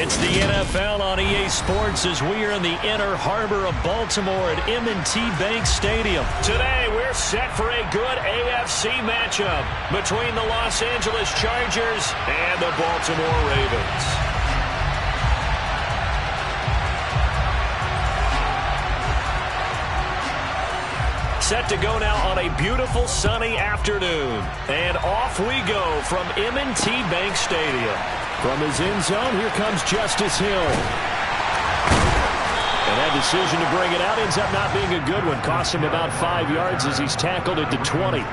It's the NFL on EA Sports as we are in the inner harbor of Baltimore at M&T Bank Stadium. Today, we're set for a good AFC matchup between the Los Angeles Chargers and the Baltimore Ravens. Set to go now on a beautiful sunny afternoon. And off we go from M&T Bank Stadium. From his end zone, here comes Justice Hill. And that decision to bring it out ends up not being a good one. Cost him about 5 yards as he's tackled at the 20.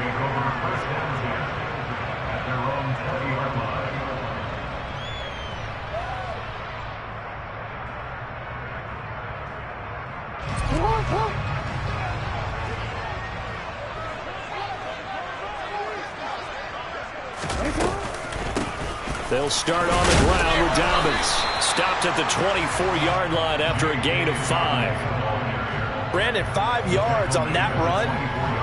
They'll start on the ground with Dobbins. Stopped at the 24-yard line after a gain of 5. Brandon, 5 yards on that run.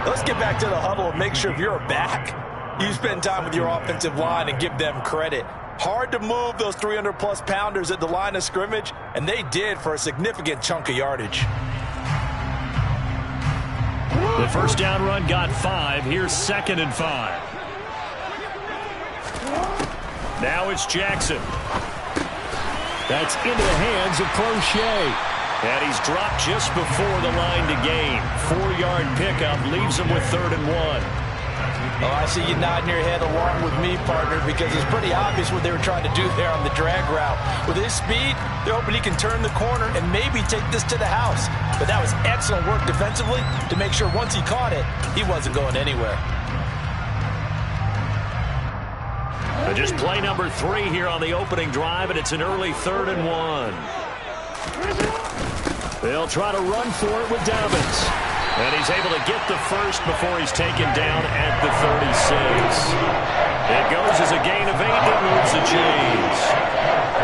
Let's get back to the huddle and make sure if you're back, you spend time with your offensive line and give them credit. Hard to move those 300-plus pounders at the line of scrimmage, and they did for a significant chunk of yardage. The first down run got 5. Here's 2nd and 5. Now it's Jackson. That's into the hands of Crochet. And he's dropped just before the line to gain. 4-yard pickup leaves him with 3rd and 1. Oh, I see you nodding your head along with me, partner, because it's pretty obvious what they were trying to do there on the drag route. With his speed, they're hoping he can turn the corner and maybe take this to the house. But that was excellent work defensively to make sure once he caught it, he wasn't going anywhere. Just play number 3 here on the opening drive, and it's an early 3rd and 1. They'll try to run for it with Dobbins. And he's able to get the first before he's taken down at the 36. It goes as a gain of 8 that moves the chains.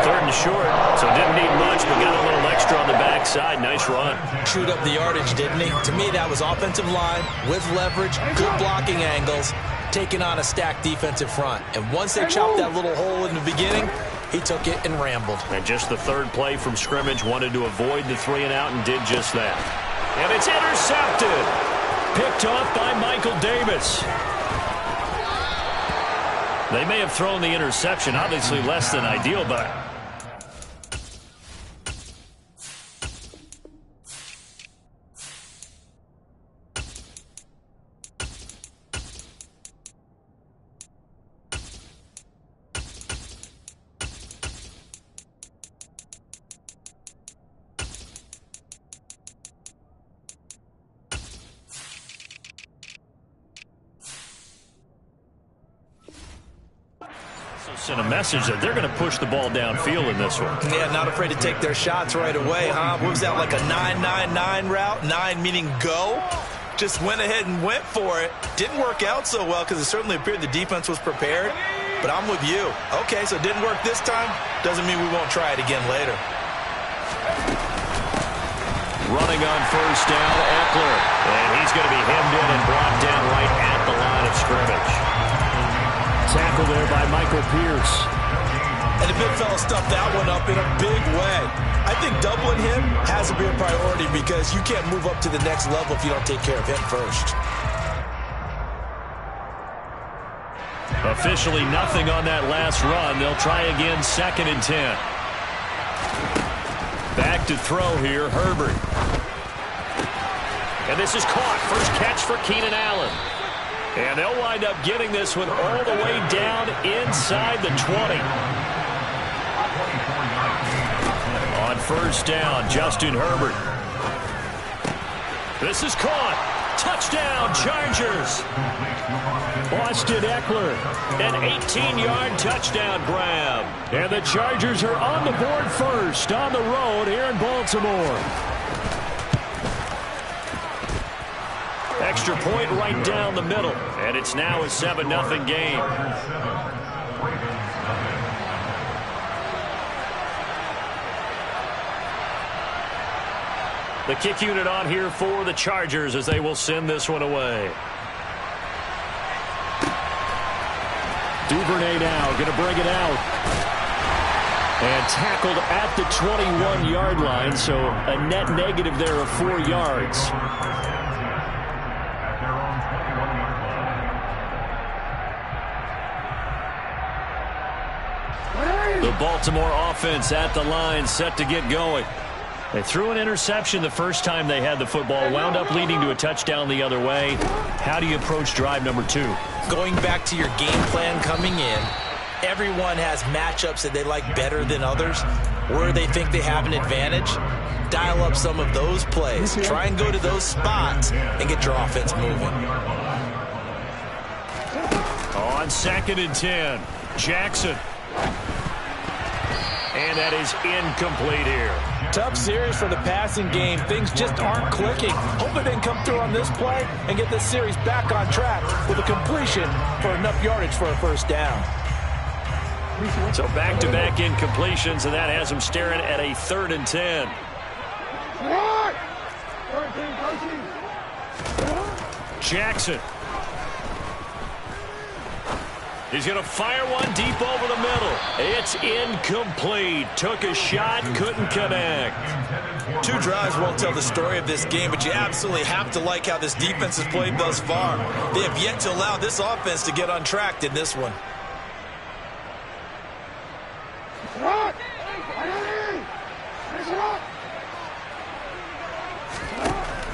3rd and short, so didn't need much, but got a little extra on the backside. Nice run. Chewed up the yardage, didn't he? To me, that was offensive line with leverage, good blocking angles, taking on a stacked defensive front. And once they chopped that little hole in the beginning, he took it and rambled. And just the 3rd play from scrimmage, wanted to avoid the 3 and out and did just that. And it's intercepted. Picked off by Michael Davis. They may have thrown the interception, obviously less than ideal, but sent a message that they're going to push the ball downfield in this one. Yeah, not afraid to take their shots right away, huh? What was that, like a 9-9-9 route? 9 meaning go? Just went ahead and went for it. Didn't work out so well because it certainly appeared the defense was prepared. But I'm with you. Okay, so it didn't work this time. Doesn't mean we won't try it again later. Running on first down, Eckler. And he's going to be hemmed in and brought down right at the line of scrimmage. Tackle there by Michael Pierce. And the big fella stuffed that one up in a big way. I think doubling him has to be a priority because you can't move up to the next level if you don't take care of him first. Officially nothing on that last run. They'll try again, 2nd and 10. Back to throw here, Herbert. And this is caught. First catch for Keenan Allen. And they'll wind up getting this one all the way down inside the 20. On first down, Justin Herbert. This is caught. Touchdown, Chargers. Austin Eckler, an 18-yard touchdown grab. And the Chargers are on the board first on the road here in Baltimore. Extra point right down the middle. And it's now a 7-0 game. The kick unit on here for the Chargers as they will send this one away. Duvernay now going to bring it out. And tackled at the 21-yard line, so a net negative there of 4 yards. The Baltimore offense at the line, set to get going. They threw an interception the first time they had the football, wound up leading to a touchdown the other way. How do you approach drive number 2? Going back to your game plan coming in, everyone has matchups that they like better than others, where they think they have an advantage. Dial up some of those plays. Try and go to those spots and get your offense moving. On 2nd and 10, Jackson. And that is incomplete here. Tough series for the passing game. Things just aren't clicking. Hope they can come through on this play and get this series back on track with a completion for enough yardage for a first down. So back-to-back incompletions, and that has him staring at a 3rd and 10. Jackson. He's going to fire one deep over the middle. It's incomplete. Took a shot, couldn't connect. 2 drives won't tell the story of this game, but you absolutely have to like how this defense has played thus far. They have yet to allow this offense to get untracked in this one.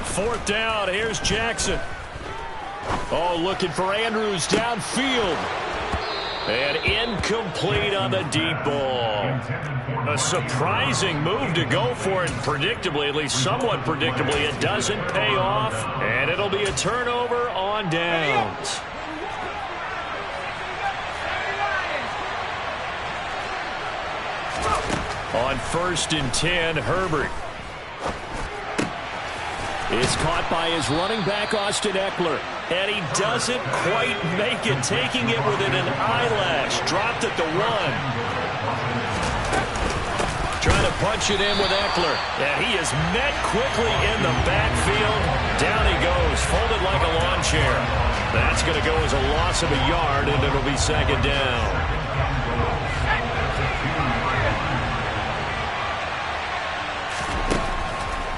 Fourth down, here's Jackson. Oh, looking for Andrews downfield. And incomplete on the deep ball. A surprising move to go for it. Predictably, at least somewhat predictably, it doesn't pay off. And it'll be a turnover on downs. On 1st and 10, Herbert. It's caught by his running back, Austin Eckler. And he doesn't quite make it, taking it within an eyelash. Dropped at the 1. Trying to punch it in with Eckler. And he is met quickly in the backfield. Down he goes, folded like a lawn chair. That's going to go as a loss of a yard, and it'll be 2nd down.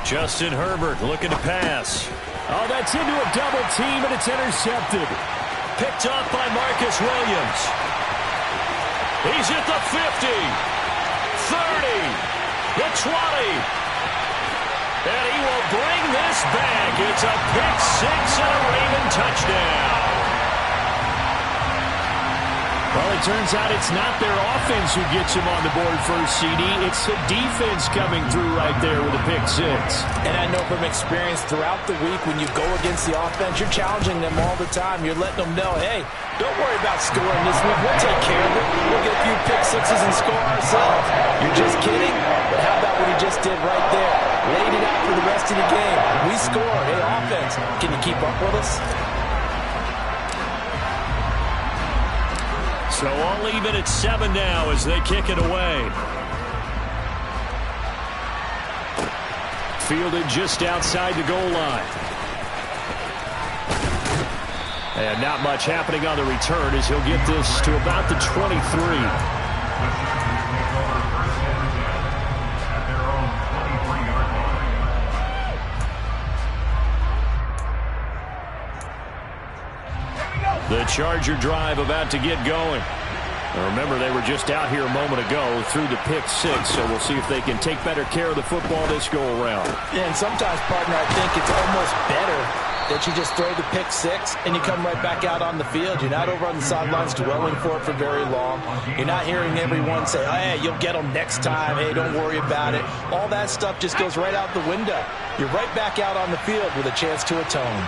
Justin Herbert looking to pass. Oh, that's into a double team, and it's intercepted. Picked up by Marcus Williams. He's at the 50, 30, the 20. And he will bring this back. It's a pick 6 and a Raven touchdown. Well, it turns out it's not their offense who gets him on the board first, CD. It's the defense coming through right there with a pick 6. And I know from experience throughout the week when you go against the offense, you're challenging them all the time. You're letting them know, hey, don't worry about scoring this week. We'll take care of it. We'll get a few pick 6s and score ourselves. You're just kidding? But how about what he just did right there? Laid it out for the rest of the game. We score. Hey, offense, can you keep up with us? So all even at 7 now as they kick it away. Fielded just outside the goal line. And not much happening on the return as he'll get this to about the 23. The Charger drive about to get going. Now remember, they were just out here a moment ago through the pick 6, so we'll see if they can take better care of the football this go-around. Yeah, and sometimes, partner, I think it's almost better that you just throw the pick 6 and you come right back out on the field. You're not over on the sidelines dwelling for it for very long. You're not hearing everyone say, oh, hey, you'll get them next time. Hey, don't worry about it. All that stuff just goes right out the window. You're right back out on the field with a chance to atone.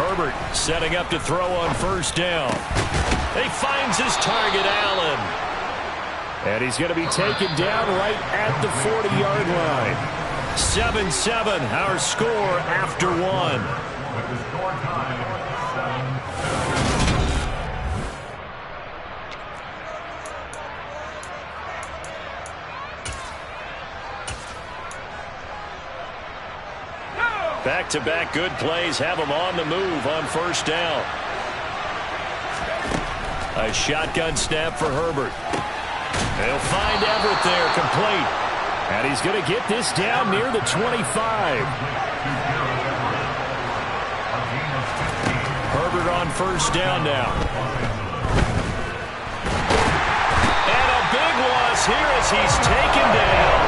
Herbert setting up to throw on 1st down. He finds his target, Allen. And he's going to be taken down right at the 40-yard line. 7-7, our score after 1. Back-to-back good plays have him on the move on 1st down. A shotgun snap for Herbert. They'll find Everett there, complete. And he's going to get this down near the 25. Herbert on first down now. And a big loss here as he's taken down.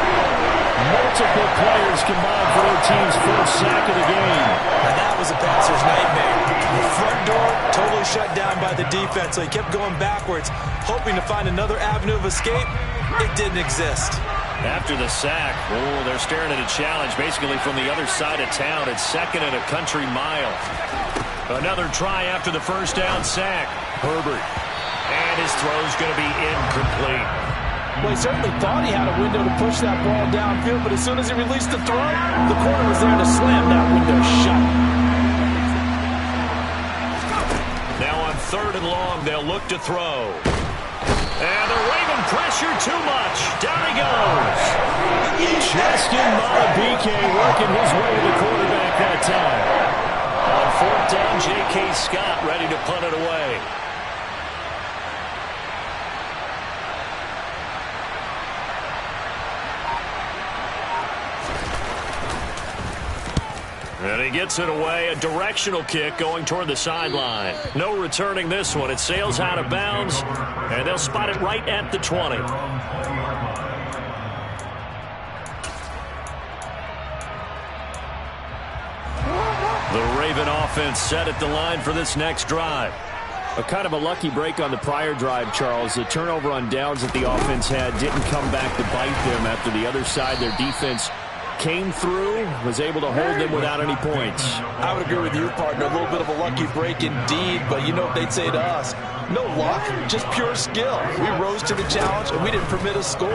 Multiple players combined for their team's first sack of the game. And that was a passer's nightmare. The front door totally shut down by the defense, so he kept going backwards, hoping to find another avenue of escape. It didn't exist. After the sack, they're staring at a challenge basically from the other side of town. It's second and a country mile. Another try after the first down sack. Herbert. And his throw's going to be incomplete. Well, he certainly thought he had a window to push that ball downfield, but as soon as he released the throw, the corner was there to slam that window shut. Now on 3rd and long, they'll look to throw. And they're waving pressure too much. Down he goes. Justin Madubuike working his way to the quarterback that time. On 4th down, J.K. Scott ready to punt it away. And he gets it away, a directional kick going toward the sideline. No returning this one. It sails out of bounds, and they'll spot it right at the 20. The Raven offense set at the line for this next drive. A kind of a lucky break on the prior drive, Charles. The turnover on downs that the offense had didn't come back to bite them after the other side. Their defense came through, was able to hold them without any points. I would agree with you, partner. A little bit of a lucky break indeed, but you know what they'd say to us. No luck, just pure skill. We rose to the challenge, and we didn't permit a score.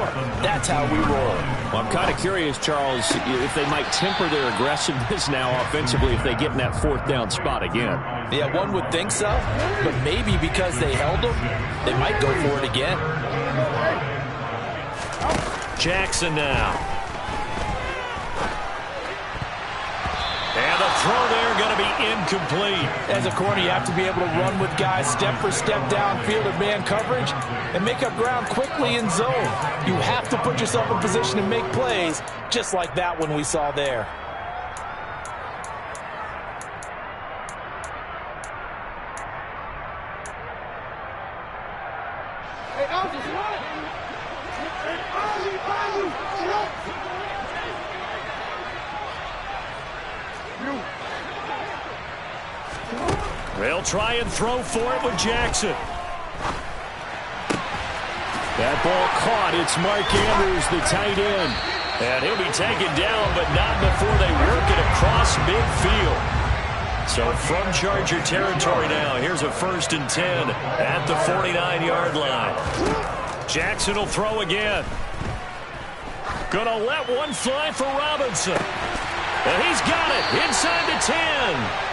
That's how we roll. Well, I'm kind of curious, Charles, if they might temper their aggressiveness now offensively if they get in that 4th down spot again. Yeah, one would think so, but maybe because they held them, they might go for it again. Jackson now. And the throw there going to be incomplete. As a corner, you have to be able to run with guys step for step downfield in man coverage and make up ground quickly in zone. You have to put yourself in position to make plays, just like that one we saw there. They'll try and throw for it with Jackson. That ball caught. It's Mark Andrews, the tight end. And he'll be taken down, but not before they work it across midfield. So from Charger territory now, here's a 1st and 10 at the 49-yard line. Jackson will throw again. Gonna let one fly for Robinson. And he's got it inside the 10.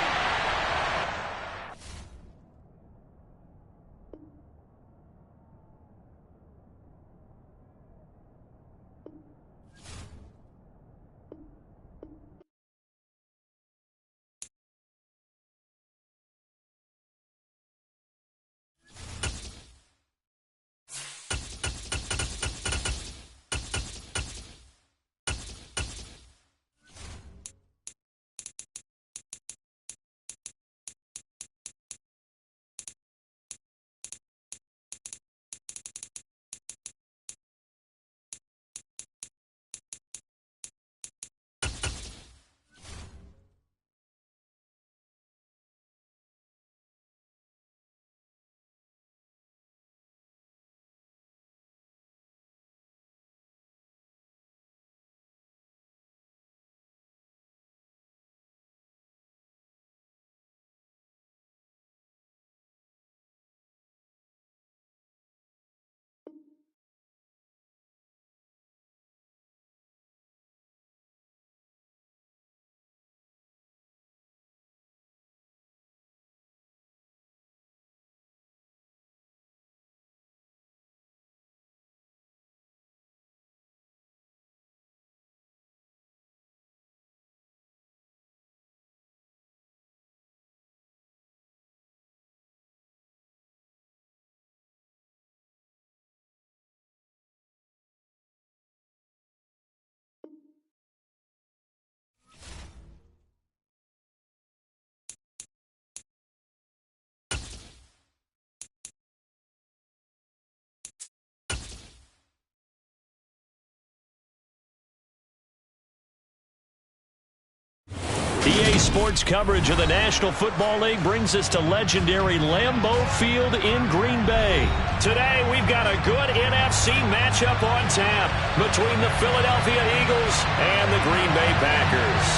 EA Sports coverage of the National Football League brings us to legendary Lambeau Field in Green Bay. Today, we've got a good NFC matchup on tap between the Philadelphia Eagles and the Green Bay Packers.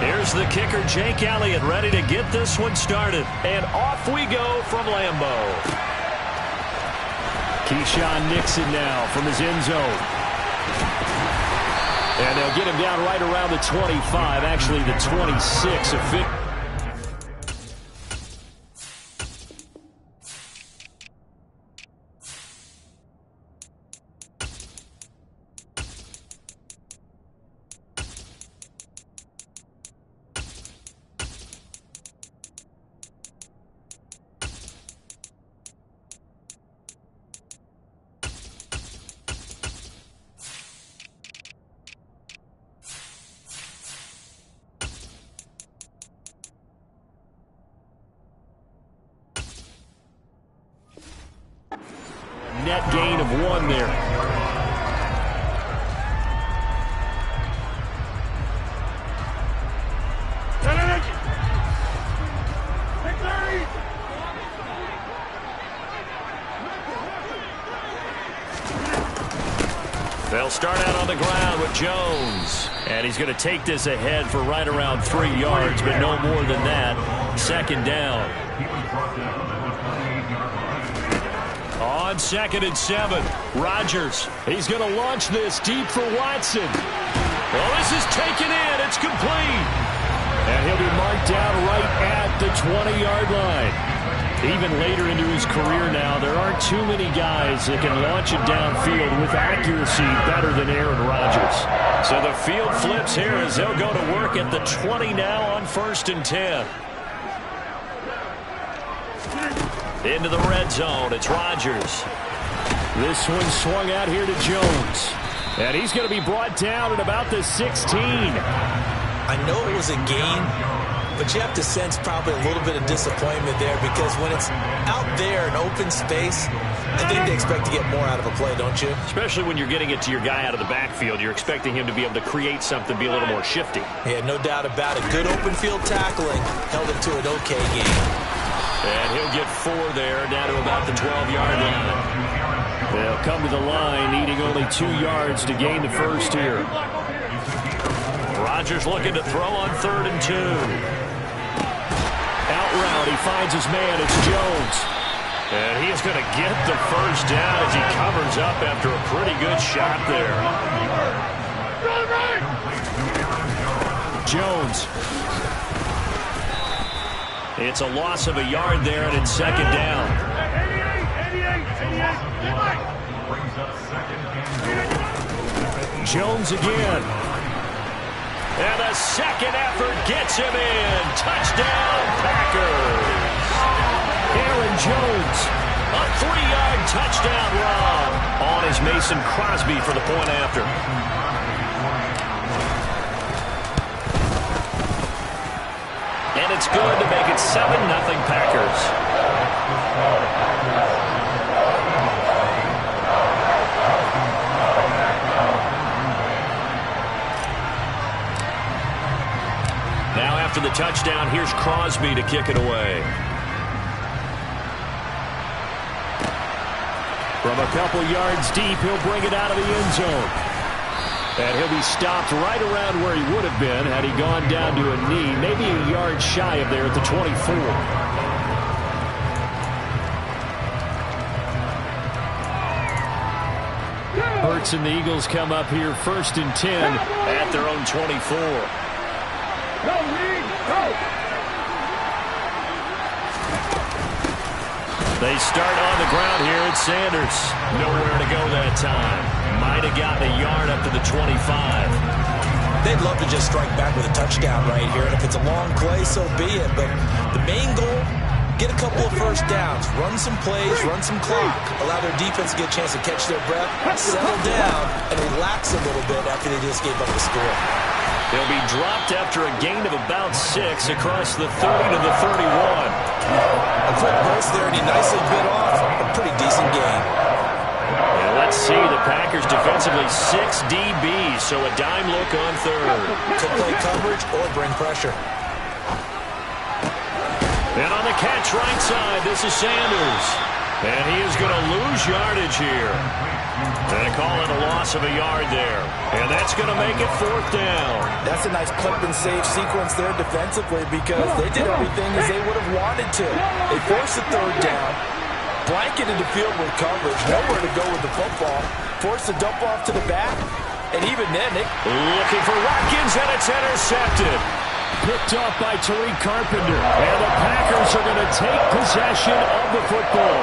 Here's the kicker, Jake Elliott, ready to get this one started. And off we go from Lambeau. Keyshawn Nixon now from his end zone. And they'll get him down right around the 25, actually the 26 of 50. Net gain of 1 there. They'll start out on the ground with Jones. And he's going to take this ahead for right around 3 yards, but no more than that. Second down. On 2nd and 7, Rodgers. He's going to launch this deep for Watson. Well, this is taken in. It's complete. And he'll be marked down right at the 20-yard line. Even later into his career now, there aren't too many guys that can launch it downfield with accuracy better than Aaron Rodgers. So the field flips here as they'll go to work at the 20 now on 1st and 10. Into the red zone, it's Rodgers. This one swung out here to Jones. And he's going to be brought down at about the 16. I know it was a gain, but you have to sense probably a little bit of disappointment there because when it's out there in open space, I think they expect to get more out of a play, don't you? Especially when you're getting it to your guy out of the backfield. You're expecting him to be able to create something, be a little more shifty. Yeah, no doubt about it. Good open field tackling held him to an okay game. And he'll get 4 there, down to about the 12-yard line. They'll come to the line, needing only 2 yards to gain the first here. Rodgers looking to throw on 3rd and 2. Out route, he finds his man, it's Jones. And he is going to get the first down as he covers up after a pretty good shot there. Jones. It's a loss of a yard there, and it's 2nd down. Jones again. And the second effort gets him in. Touchdown, Packers. Aaron Jones, a 3-yard touchdown run on his Mason Crosby for the point after. And it's good to make it 7-0 Packers. Now after the touchdown, here's Crosby to kick it away. From a couple yards deep, he'll bring it out of the end zone. And he'll be stopped right around where he would have been had he gone down to a knee, maybe a yard shy of there at the 24. Hurts and the Eagles come up here 1st and 10 at their own 24. They start on the ground here at Sanders. Nowhere to go that time. Might have gotten a yard up to the 25. They'd love to just strike back with a touchdown right here, and if it's a long play, so be it. But the main goal, get a couple of first downs, run some plays, run some clock, allow their defense to get a chance to catch their breath, settle down, and relax a little bit after they just gave up the score. They'll be dropped after a gain of about 6 across the 30 to the 31. A quick burst there, and he nicely bit off a pretty decent game. And Let's see, the Packers defensively 6 DBs, so a dime look on third. Could play coverage or bring pressure. And on the catch right side, this is Sanders. And he is going to lose yardage here. And call it a loss of a yard there. And that's going to make it 4th down. That's a nice clip and save sequence there defensively because they did everything as they would have wanted to. They forced the 3rd down, blanketed the field with coverage, nowhere to go with the football, forced the dump off to the back, and even then, looking for Watkins, and it's intercepted. Picked up by Tariq Carpenter. And the Packers are going to take possession of the football.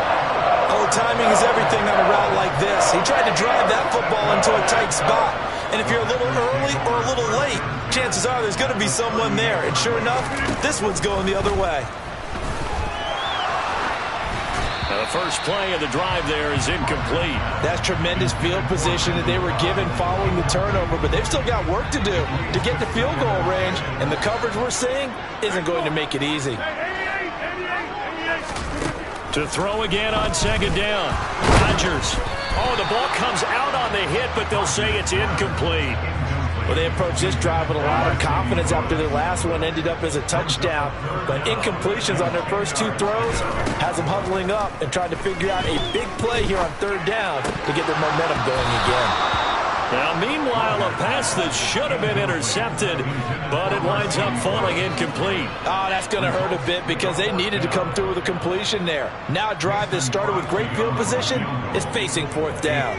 Oh, timing is everything on a route like this. He tried to drive that football into a tight spot. And if you're a little early or a little late, chances are there's going to be someone there. And sure enough, this one's going the other way. The first play of the drive there is incomplete. That's tremendous field position that they were given following the turnover, but they've still got work to do to get to field goal range, and the coverage we're seeing isn't going to make it easy. To throw again on 2nd down. Rodgers. Oh, the ball comes out on the hit, but they'll say it's incomplete. Well, they approached this drive with a lot of confidence after their last one ended up as a touchdown. But incompletions on their first 2 throws has them huddling up and trying to figure out a big play here on 3rd down to get their momentum going again. Now, meanwhile, a pass that should have been intercepted, but it winds up falling incomplete. Oh, that's going to hurt a bit because they needed to come through with a completion there. Now a drive that started with great field position is facing 4th down.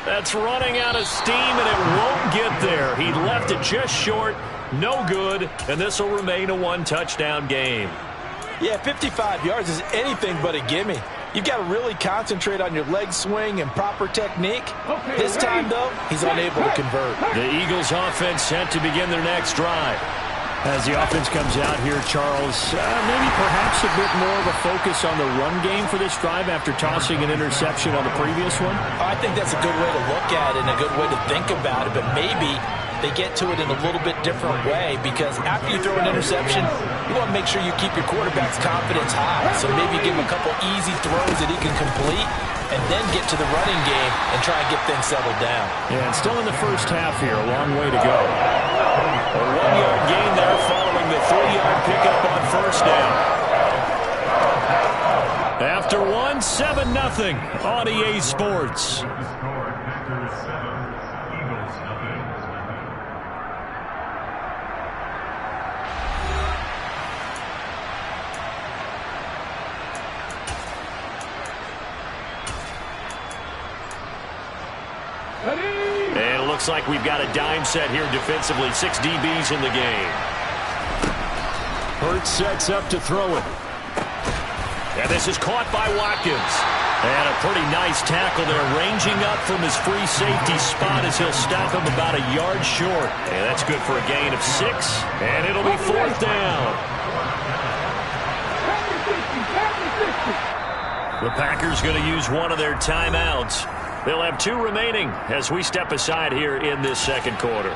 That's running out of steam, and it won't get there. He left it just short, no good, and this will remain a 1-touchdown game. Yeah, 55 yards is anything but a gimme. You've got to really concentrate on your leg swing and proper technique. This time, though, he's unable to convert. The Eagles' offense set to begin their next drive. As the offense comes out here, Charles, maybe perhaps a bit more of a focus on the run game for this drive after tossing an interception on the previous one? I think that's a good way to look at it and a good way to think about it, but maybe they get to it in a little bit different way because after you throw an interception, you want to make sure you keep your quarterback's confidence high. So maybe give him a couple easy throws that he can complete and then get to the running game and try and get things settled down. Yeah, and still in the first half here, a long way to go. A 1-yard gain there following the 3-yard pickup on 1st down. After 1, 7-0 on EA Sports. And it looks like we've got a dime set here defensively. 6 DBs in the game. Hurts sets up to throw it. And this is caught by Watkins. And a pretty nice tackle there, ranging up from his free safety spot as he'll stop him about a yard short. And that's good for a gain of 6. And it'll be 4th down. The Packers going to use one of their timeouts. They'll have 2 remaining as we step aside here in this 2nd quarter.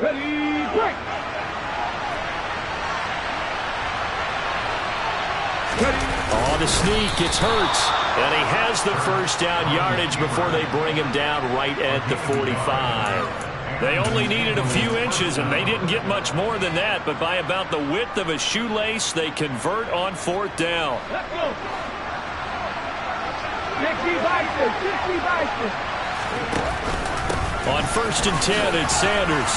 Ready, break! On the sneak, it's Hurts. And he has the first down yardage before they bring him down right at the 45. They only needed a few inches, and they didn't get much more than that. But by about the width of a shoelace, they convert on 4th down. Let's go! 60 Bison! 60 Bison! On 1st and 10, it's Sanders.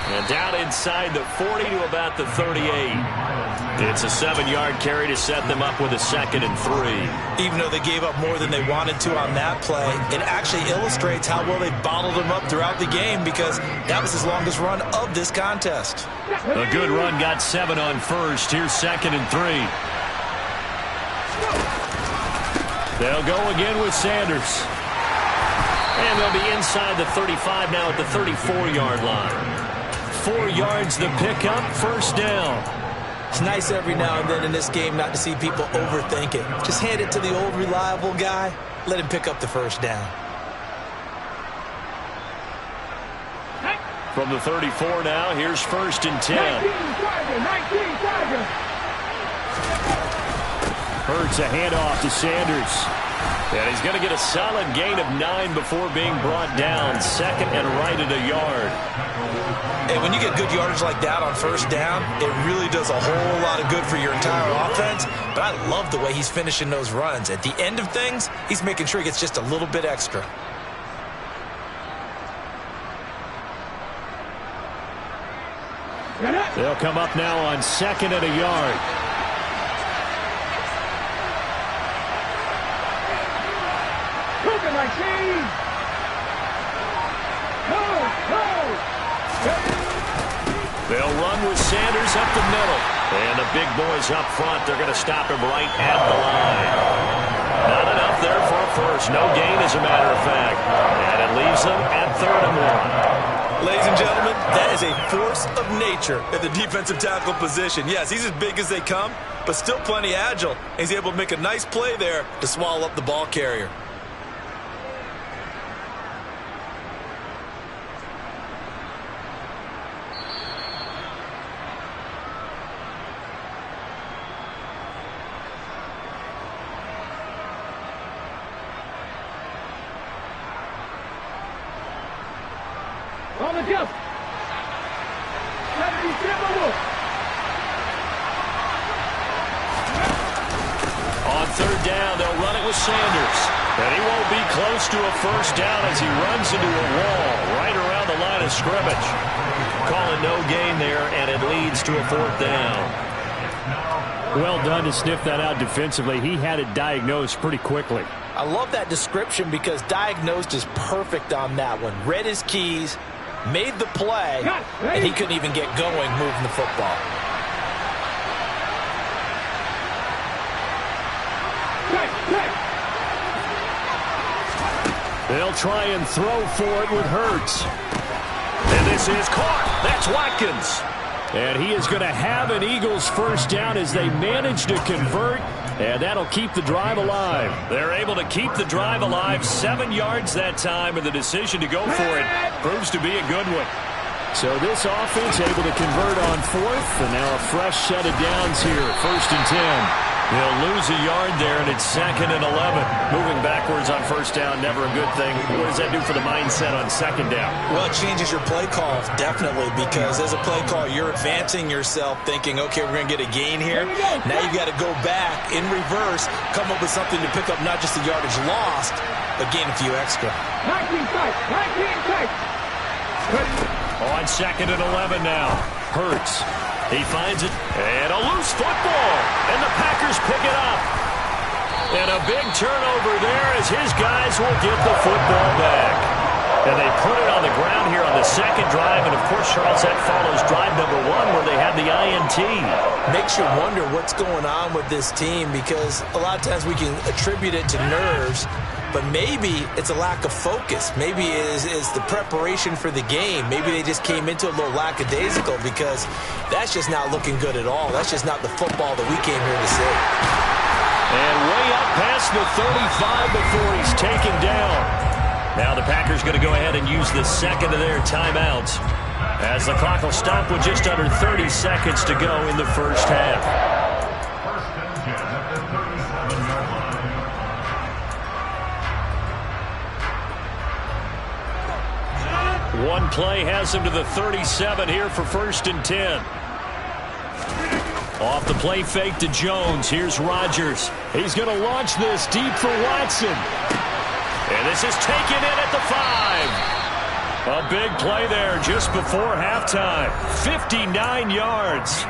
And down inside the 40 to about the 38. It's a 7-yard carry to set them up with a 2nd and 3. Even though they gave up more than they wanted to on that play, it actually illustrates how well they bottled him up throughout the game because that was his longest run of this contest. A good run got 7 on 1st. Here's 2nd and 3. They'll go again with Sanders. And they'll be inside the 35 now at the 34-yard line. 4 yards the pickup, first down. It's nice every now and then in this game not to see people overthink it. Just hand it to the old reliable guy. Let him pick up the first down. From the 34 now, here's 1st and 10. 19 Tiger. Hurts a handoff to Sanders. And he's going to get a solid gain of 9 before being brought down. 2nd and right at a yard. And when you get good yardage like that on first down, it really does a whole lot of good for your entire offense. But I love the way he's finishing those runs. At the end of things, he's making sure he gets just a little bit extra. They'll come up now on 2nd and a yard. Cooking like cheese. They'll run with Sanders up the middle. And the big boys up front, they're going to stop him right at the line. Not enough there for a first. No gain, as a matter of fact. And it leaves them at 3rd and 1. Ladies and gentlemen, that is a force of nature at the defensive tackle position. Yes, he's as big as they come, but still plenty agile. He's able to make a nice play there to swallow up the ball carrier. On the jump. On 3rd down, they'll run it with Sanders. And he won't be close to a first down as he runs into a wall right around the line of scrimmage. Calling no gain there, and it leads to a 4th down. Well done to sniff that out defensively. He had it diagnosed pretty quickly. I love that description because diagnosed is perfect on that one. Read his keys, made the play, and he couldn't even get going moving the football. They'll try and throw for it with Hurts. And this is caught. That's Watkins. And he is going to have an Eagles first down as they manage to convert, and that'll keep the drive alive. They're able to keep the drive alive, 7 yards that time, and the decision to go for it proves to be a good one. So this offense able to convert on 4th, and now a fresh set of downs here, 1st and 10. They'll lose a yard there, and it's 2nd and 11. Moving backwards on first down, never a good thing. What does that do for the mindset on 2nd down? Well, it changes your play call, definitely, because as a play call, you're advancing yourself thinking, okay, we're going to get a gain here. Now you've got to go back in reverse, come up with something to pick up not just the yardage lost, but gain a few extra. 19 tight. On 2nd and 11 now. Hurts. He finds it, and a loose football, and the Packers pick it up. And a big turnover there as his guys will get the football back. And they put it on the ground here on the 2nd drive, and of course, Charles, that follows drive number 1 where they had the INT. Makes you wonder what's going on with this team because a lot of times we can attribute it to nerves, but maybe it's a lack of focus. Maybe it is the preparation for the game. Maybe they just came into a little lackadaisical because that's just not looking good at all. That's just not the football that we came here to see. And way up past the 35 before he's taken down. Now the Packers going to go ahead and use the 2nd of their timeouts as the clock will stop with just under 30 seconds to go in the first half. One play has him to the 37 here for 1st and 10. Off the play fake to Jones. Here's Rodgers. He's going to launch this deep for Watson. And this is taken in at the 5. A big play there just before halftime. 59 yards.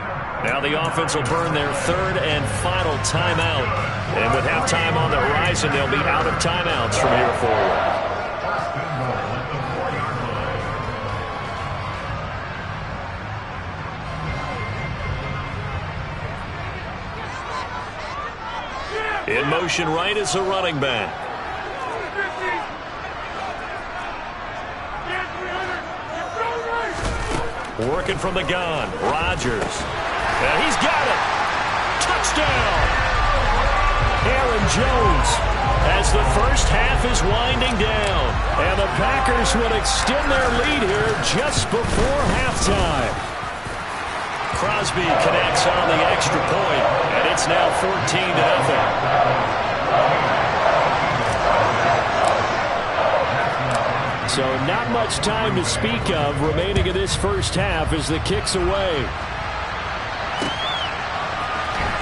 Now the offense will burn their 3rd and final timeout. And with halftime on the horizon, they'll be out of timeouts from here forward. In motion right is the running back. Working from the gun. Rodgers. And he's got it. Touchdown. Aaron Jones as the first half is winding down. And the Packers will extend their lead here just before halftime. Crosby connects on the extra point, and it's now 14-0. So not much time to speak of remaining in this first half as the kick's away.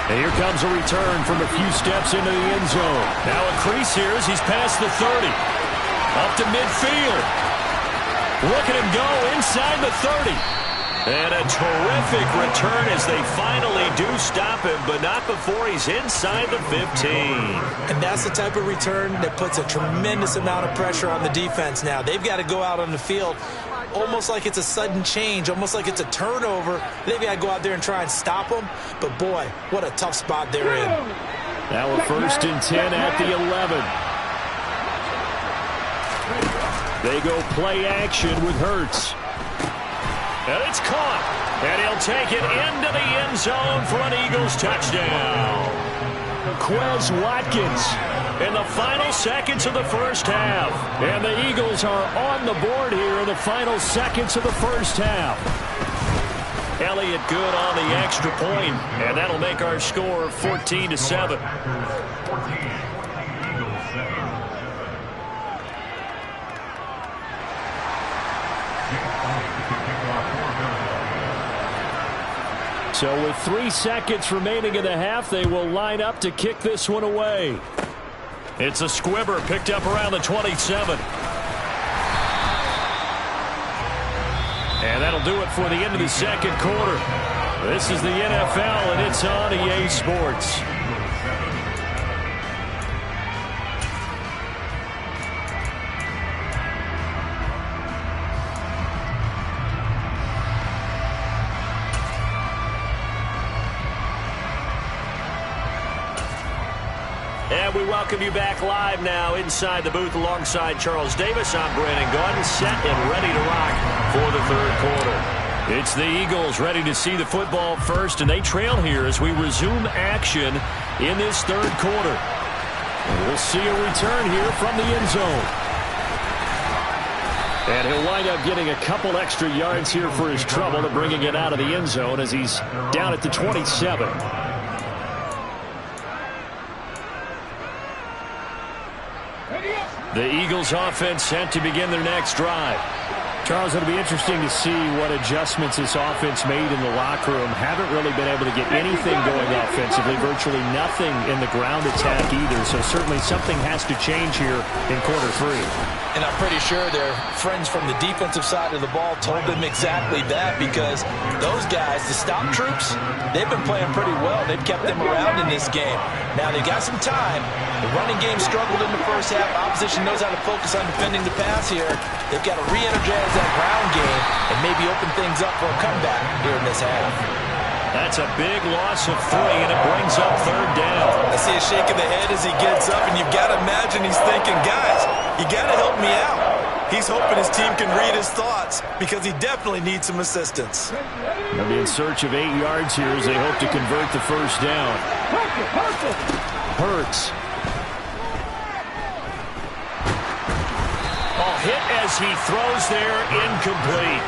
And here comes a return from a few steps into the end zone. Now a crease here as he's past the 30. Up to midfield. Look at him go inside the 30. And a terrific return as they finally do stop him, but not before he's inside the 15. And that's the type of return that puts a tremendous amount of pressure on the defense now. They've got to go out on the field almost like it's a sudden change, almost like it's a turnover. They've got to go out there and try and stop them. But, boy, what a tough spot they're in. Now a 1st and 10 at the 11. They go play action with Hurts. And it's caught. And he'll take it into the end zone for an Eagles touchdown. Quez Watkins In the final seconds of the first half. And the Eagles are on the board here in the final seconds of the first half. Elliott good on the extra point, and that'll make our score 14-7. So with 3 seconds remaining in the half, they will line up to kick this one away. It's a squibber picked up around the 27. And that'll do it for the end of the second quarter. This is the NFL, and it's on EA Sports. And we welcome you back live now inside the booth alongside Charles Davis. I'm Brandon Gordon, set and ready to rock for the third quarter. It's the Eagles ready to see the football first, and they trail here as we resume action in this third quarter. And we'll see a return here from the end zone. And he'll wind up getting a couple extra yards here for his trouble to bringing it out of the end zone as he's down at the 27. The Eagles offense set to begin their next drive. Charles, it'll be interesting to see what adjustments this offense made in the locker room. Haven't really been able to get anything going offensively, virtually nothing in the ground attack either. So certainly something has to change here in quarter three. And I'm pretty sure their friends from the defensive side of the ball told them exactly that, because those guys, the stop troops, they've been playing pretty well. They've kept them around in this game. Now they've got some time. The running game struggled in the first half. Opposition knows how to focus on defending the pass here. They've got to re-energize that ground game and maybe open things up for a comeback here in this half. That's a big loss of 3, and it brings up third down. I see a shake of the head as he gets up, and you've got to imagine he's thinking, guys, you got to help me out. He's hoping his team can read his thoughts because he definitely needs some assistance. They'll be in search of 8 yards here as they hope to convert the first down. Hurts. Hit as he throws there, incomplete.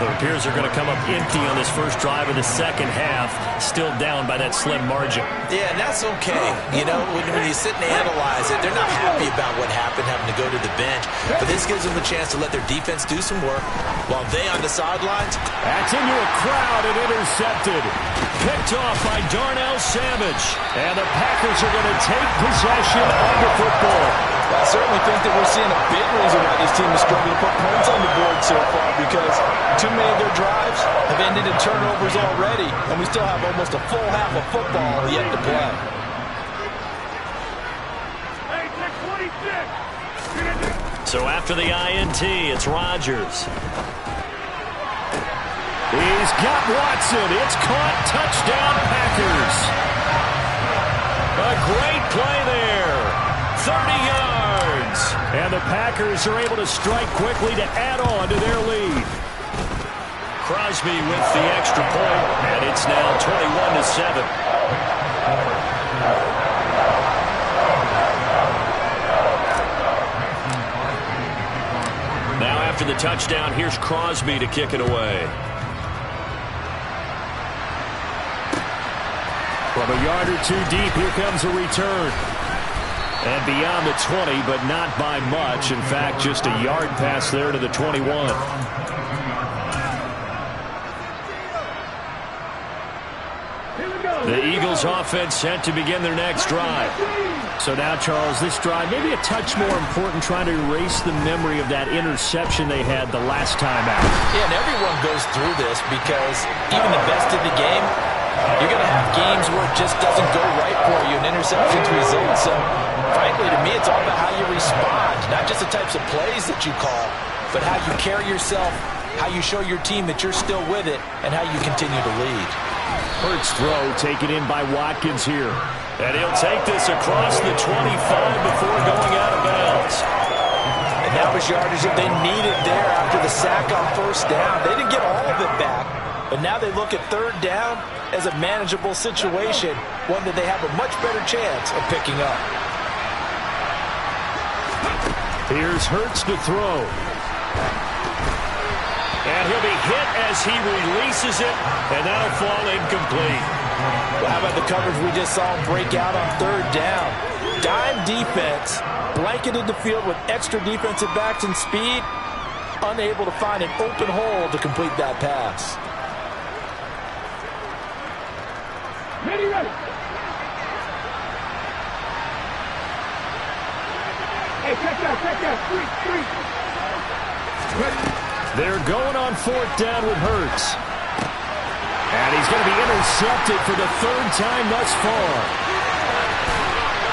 It appears they're going to come up empty on this first drive of the second half, still down by that slim margin. Yeah, and that's okay. You know, when you sit and analyze it, they're not happy about what happened, having to go to the bench. But this gives them a chance to let their defense do some work while they on the sidelines. That's into a crowd and intercepted. Picked off by Darnell Savage. And the Packers are going to take possession of the football. I certainly think that we're seeing a big reason why this team is struggling to put points on the board so far, because too many of their drives have ended in turnovers already, and we still have almost a full half of football yet to play. So after the INT, it's Rodgers. He's got Watson. It's caught. Touchdown, Packers. A great play there. 30 yards. And the Packers are able to strike quickly to add on to their lead. Crosby with the extra point, and it's now 21-7. Now after the touchdown, here's Crosby to kick it away. From a yard or two deep, here comes a return. And beyond the 20, but not by much. In fact, just a yard pass there to the 21. The Eagles offense set to begin their next drive. So now, Charles, this drive maybe a touch more important, trying to erase the memory of that interception they had the last time out. Yeah, and everyone goes through this because even the best in the game, you're going to have games where it just doesn't go right for you and interceptions result. So, frankly, to me, it's all about how you respond, not just the types of plays that you call, but how you carry yourself, how you show your team that you're still with it, and how you continue to lead. Hurts throw taken in by Watkins here. And he'll take this across the 25 before going out of bounds. And that was yardage that they needed there after the sack on first down. They didn't get all of it back, but now they look at third down as a manageable situation, one that they have a much better chance of picking up. Here's Hurts to throw. And he'll be hit as he releases it, and that'll fall incomplete. Well, how about the coverage we just saw him break out on third down? Dime defense, blanketed the field with extra defensive backs and speed, unable to find an open hole to complete that pass. Ready, ready. Hey, check that. Street. Ready. They're going on fourth down with Hurts. And he's going to be intercepted for the third time thus far.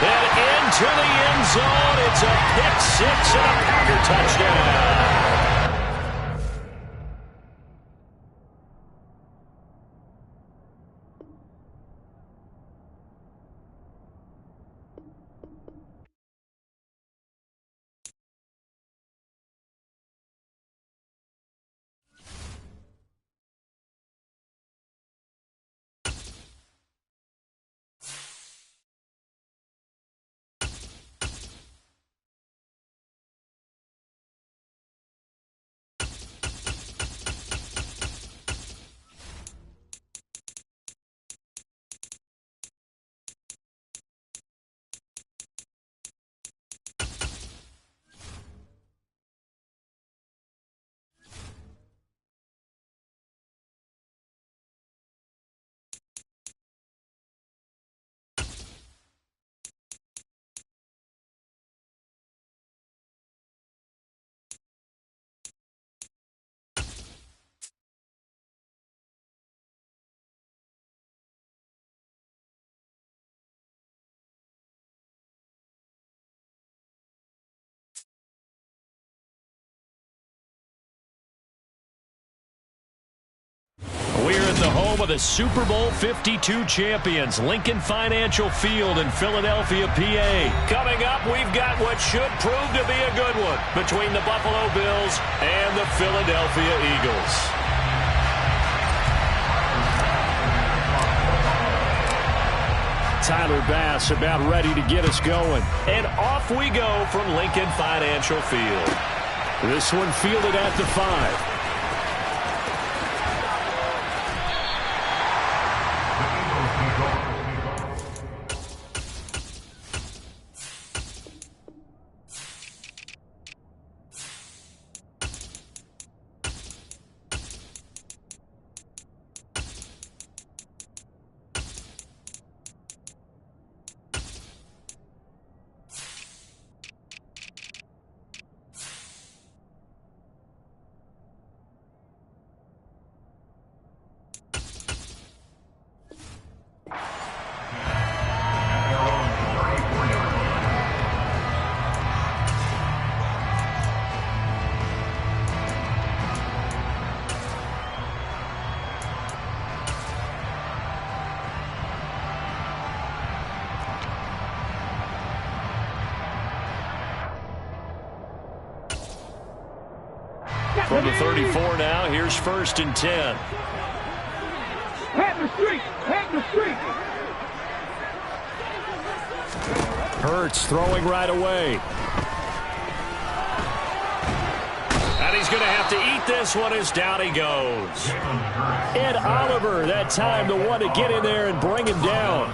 And into the end zone. It's a pick six and a Packer touchdown. We're in the home of the Super Bowl 52 champions, Lincoln Financial Field in Philadelphia, PA. Coming up, we've got what should prove to be a good one between the Buffalo Bills and the Philadelphia Eagles. Tyler Bass about ready to get us going. And off we go from Lincoln Financial Field. This one fielded at the 5. From the 34 now, here's 1st and 10. Head in the street. Head in the street. Hurts throwing right away. And he's going to have to eat this one as down he goes. Ed Oliver, that time, the one to get in there and bring him down.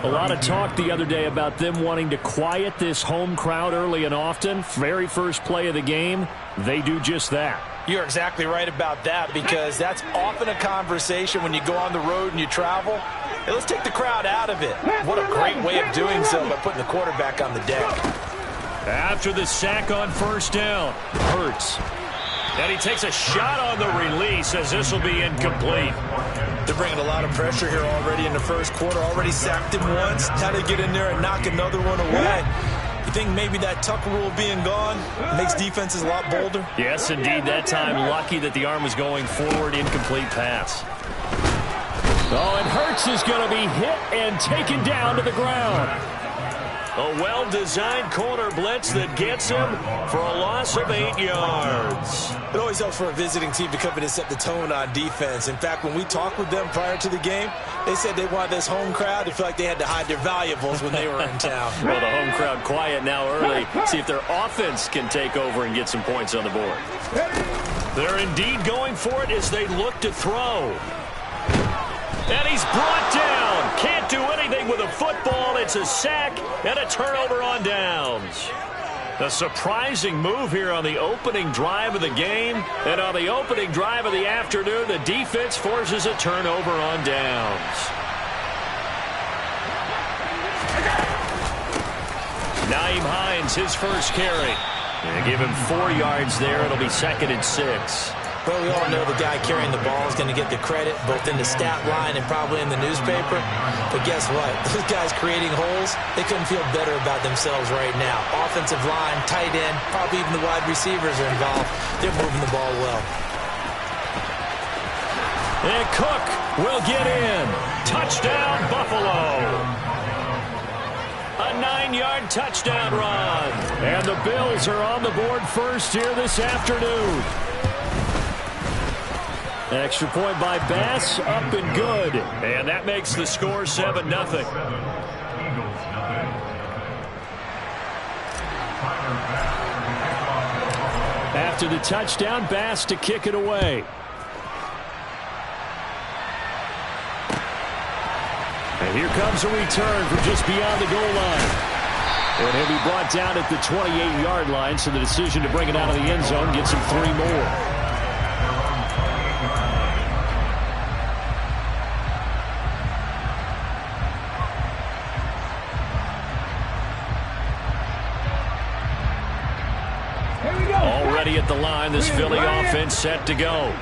A lot of talk the other day about them wanting to quiet this home crowd early and often. Very first play of the game, they do just that. You're exactly right about that, because that's often a conversation when you go on the road and you travel. Hey, let's take the crowd out of it. What a great way of doing so by putting the quarterback on the deck. After the sack on 1st down, Hurts. And he takes a shot on the release as this will be incomplete. They're bringing a lot of pressure here already in the first quarter. Already sacked him once. How to get in there and knock another one away. You think maybe that tuck rule being gone makes defenses a lot bolder? Yes, indeed. That time, lucky that the arm was going forward. Incomplete pass. Oh, and Hurts is going to be hit and taken down to the ground. A well-designed corner blitz that gets him for a loss of 8 yards. It always helps for a visiting team to come in and set the tone on defense. In fact, when we talked with them prior to the game, they said they wanted this home crowd to feel like they had to hide their valuables when they were in town. Well, the home crowd quiet now early. See if their offense can take over and get some points on the board. They're indeed going for it as they look to throw. And he's brought down. Can't do anything with a football. It's a sack and a turnover on downs. A surprising move here on the opening drive of the game. And on the opening drive of the afternoon, the defense forces a turnover on downs. Nyheim Hines, his first carry. They give him 4 yards there. It'll be 2nd and 6. Well, we all know the guy carrying the ball is going to get the credit, both in the stat line and probably in the newspaper. But guess what? Those guys creating holes, they couldn't feel better about themselves right now. Offensive line, tight end, probably even the wide receivers are involved. They're moving the ball well. And Cook will get in. Touchdown, Buffalo. A 9-yard touchdown run. And the Bills are on the board first here this afternoon. Extra point by Bass, up and good. And that makes the score 7-0. After the touchdown, Bass to kick it away. And here comes a return from just beyond the goal line. And he'll be brought down at the 28-yard line, so the decision to bring it out of the end zone gets him 3 more. Already at the line, this Philly offense set to go.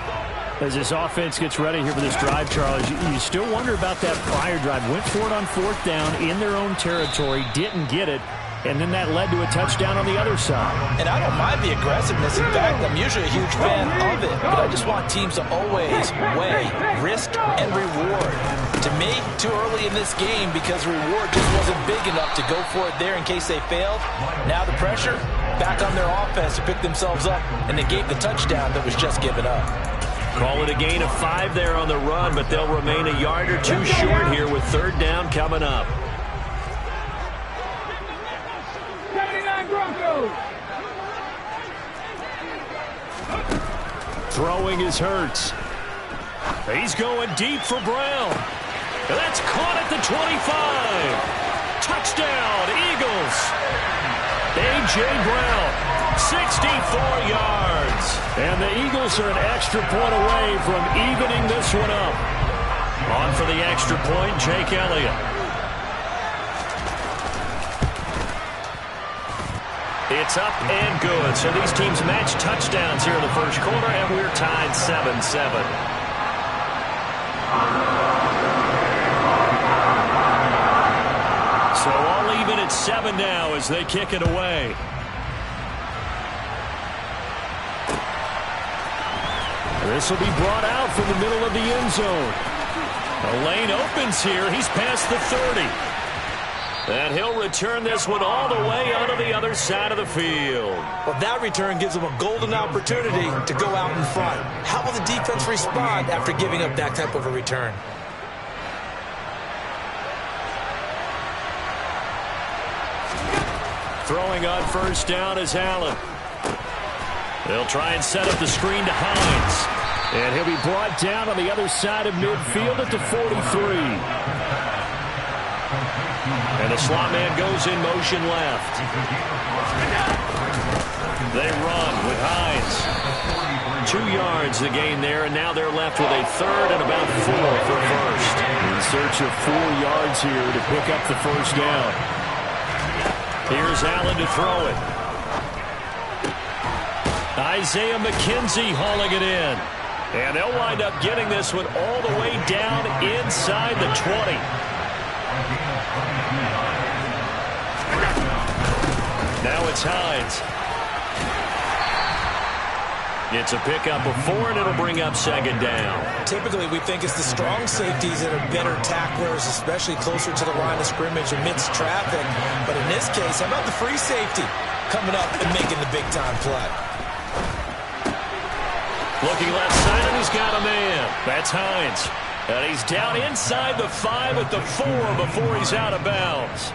As this offense gets ready here for this drive, Charles, you still wonder about that prior drive. Went for it on 4th down in their own territory, didn't get it, and then that led to a touchdown on the other side. And I don't mind the aggressiveness. In fact, I'm usually a huge fan of it, but I just want teams to always weigh risk and reward. To me, too early in this game because reward just wasn't big enough to go for it there in case they failed. Now the pressure back on their offense to pick themselves up and negate the touchdown that was just given up. Call it a gain of 5 there on the run, but they'll remain a yard or 2 short here with 3rd down coming up. 79 Broncos. Throwing is Hurts. He's going deep for Brown. That's caught at the 25. Touchdown, Eagles. A.J. Brown, 64 yards. And the Eagles are an extra point away from evening this one up. On for the extra point, Jake Elliott. It's up and good. So these teams match touchdowns here in the first quarter, and we're tied 7-7. So all even at 7 now as they kick it away. This will be brought out from the middle of the end zone. The lane opens here. He's past the 30. And he'll return this one all the way onto the other side of the field. Well, that return gives them a golden opportunity to go out in front. How will the defense respond after giving up that type of a return? Throwing on first down is Allen. They'll try and set up the screen to Hines. And he'll be brought down on the other side of midfield at the 43. And the slot man goes in motion left. They run with Hines. 2 yards the gain there, and now they're left with a third and about 4 for first. In search of 4 yards here to pick up the first down. Here's Allen to throw it. Isaiah McKenzie hauling it in. And they'll wind up getting this one all the way down inside the 20. Now it's Hines. It's a pickup of 4, and it'll bring up second down. Typically, we think it's the strong safeties that are better tacklers, especially closer to the line of scrimmage amidst traffic. But in this case, how about the free safety coming up and making the big-time play? Looking left side, and he's got a man. That's Hines. And he's down inside the 5 at the 4 before he's out of bounds.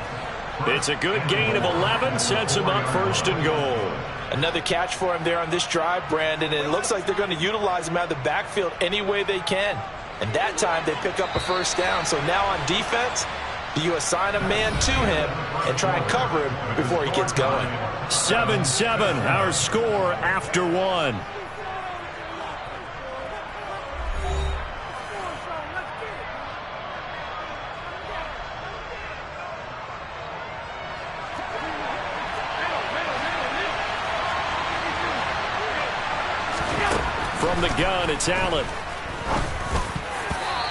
It's a good gain of 11, sets him up first and goal. Another catch for him there on this drive, Brandon, and it looks like they're going to utilize him out of the backfield any way they can. And that time they pick up a first down. So now on defense, you assign a man to him and try and cover him before he gets going. 7-7, our score after 1. From the gun, it's Allen.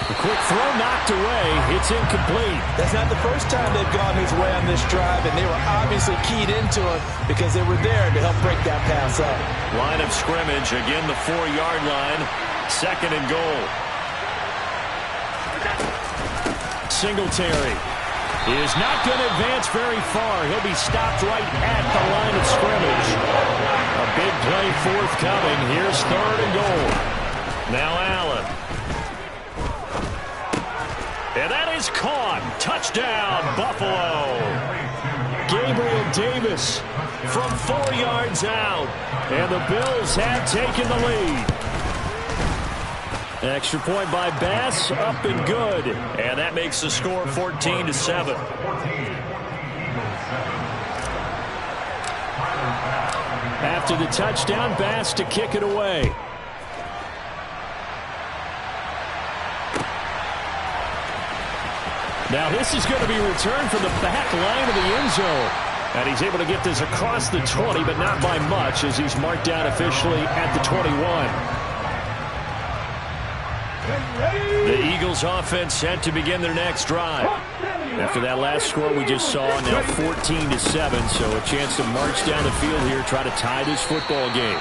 A quick throw knocked away. It's incomplete. That's not the first time they've gone his way on this drive, and they were obviously keyed into it because they were there to help break that pass up. Line of scrimmage, again the 4-yard line. Second and goal. Singletary is not going to advance very far. He'll be stopped right at the line of scrimmage. A big play forthcoming. Here's third and goal. Now Allen. And that is caught. Touchdown, Buffalo. Gabriel Davis from 4 yards out. And the Bills have taken the lead. Extra point by Bass, up and good. And that makes the score 14-7. After the touchdown, Bass to kick it away. Now this is going to be returned from the back line of the end zone. And he's able to get this across the 20, but not by much as he's marked down officially at the 21. The Eagles offense set to begin their next drive. After that last score we just saw, now 14-7, so a chance to march down the field here, try to tie this football game.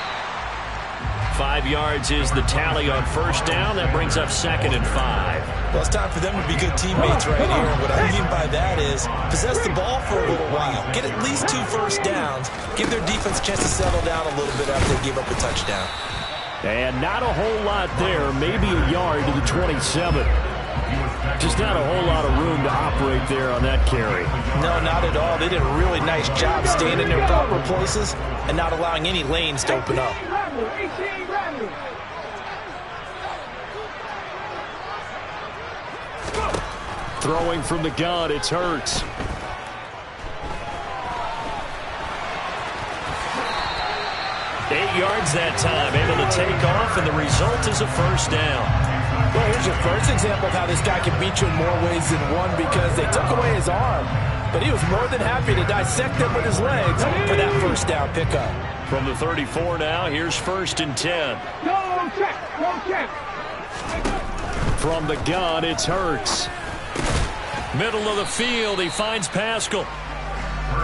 5 yards is the tally on first down. That brings up second and 5. Well, it's time for them to be good teammates right here. And what I mean by that is possess the ball for a little while. Get at least 2 first downs. Give their defense a chance to settle down a little bit after they give up a touchdown. And not a whole lot there. Maybe a yard to the 27. Just not a whole lot of room to operate there on that carry. No, not at all. They did a really nice job staying in their proper places and not allowing any lanes to open up. Throwing from the gun, it's Hurts. Eight yards that time, able to take off, and the result is a first down. Well, here's your first example of how this guy can beat you in more ways than one because they took away his arm, but he was more than happy to dissect them with his legs for that first down pickup. From the 34 now, here's first and 10. No check, no check. From the gun, it's Hurts. Middle of the field, he finds Pascal.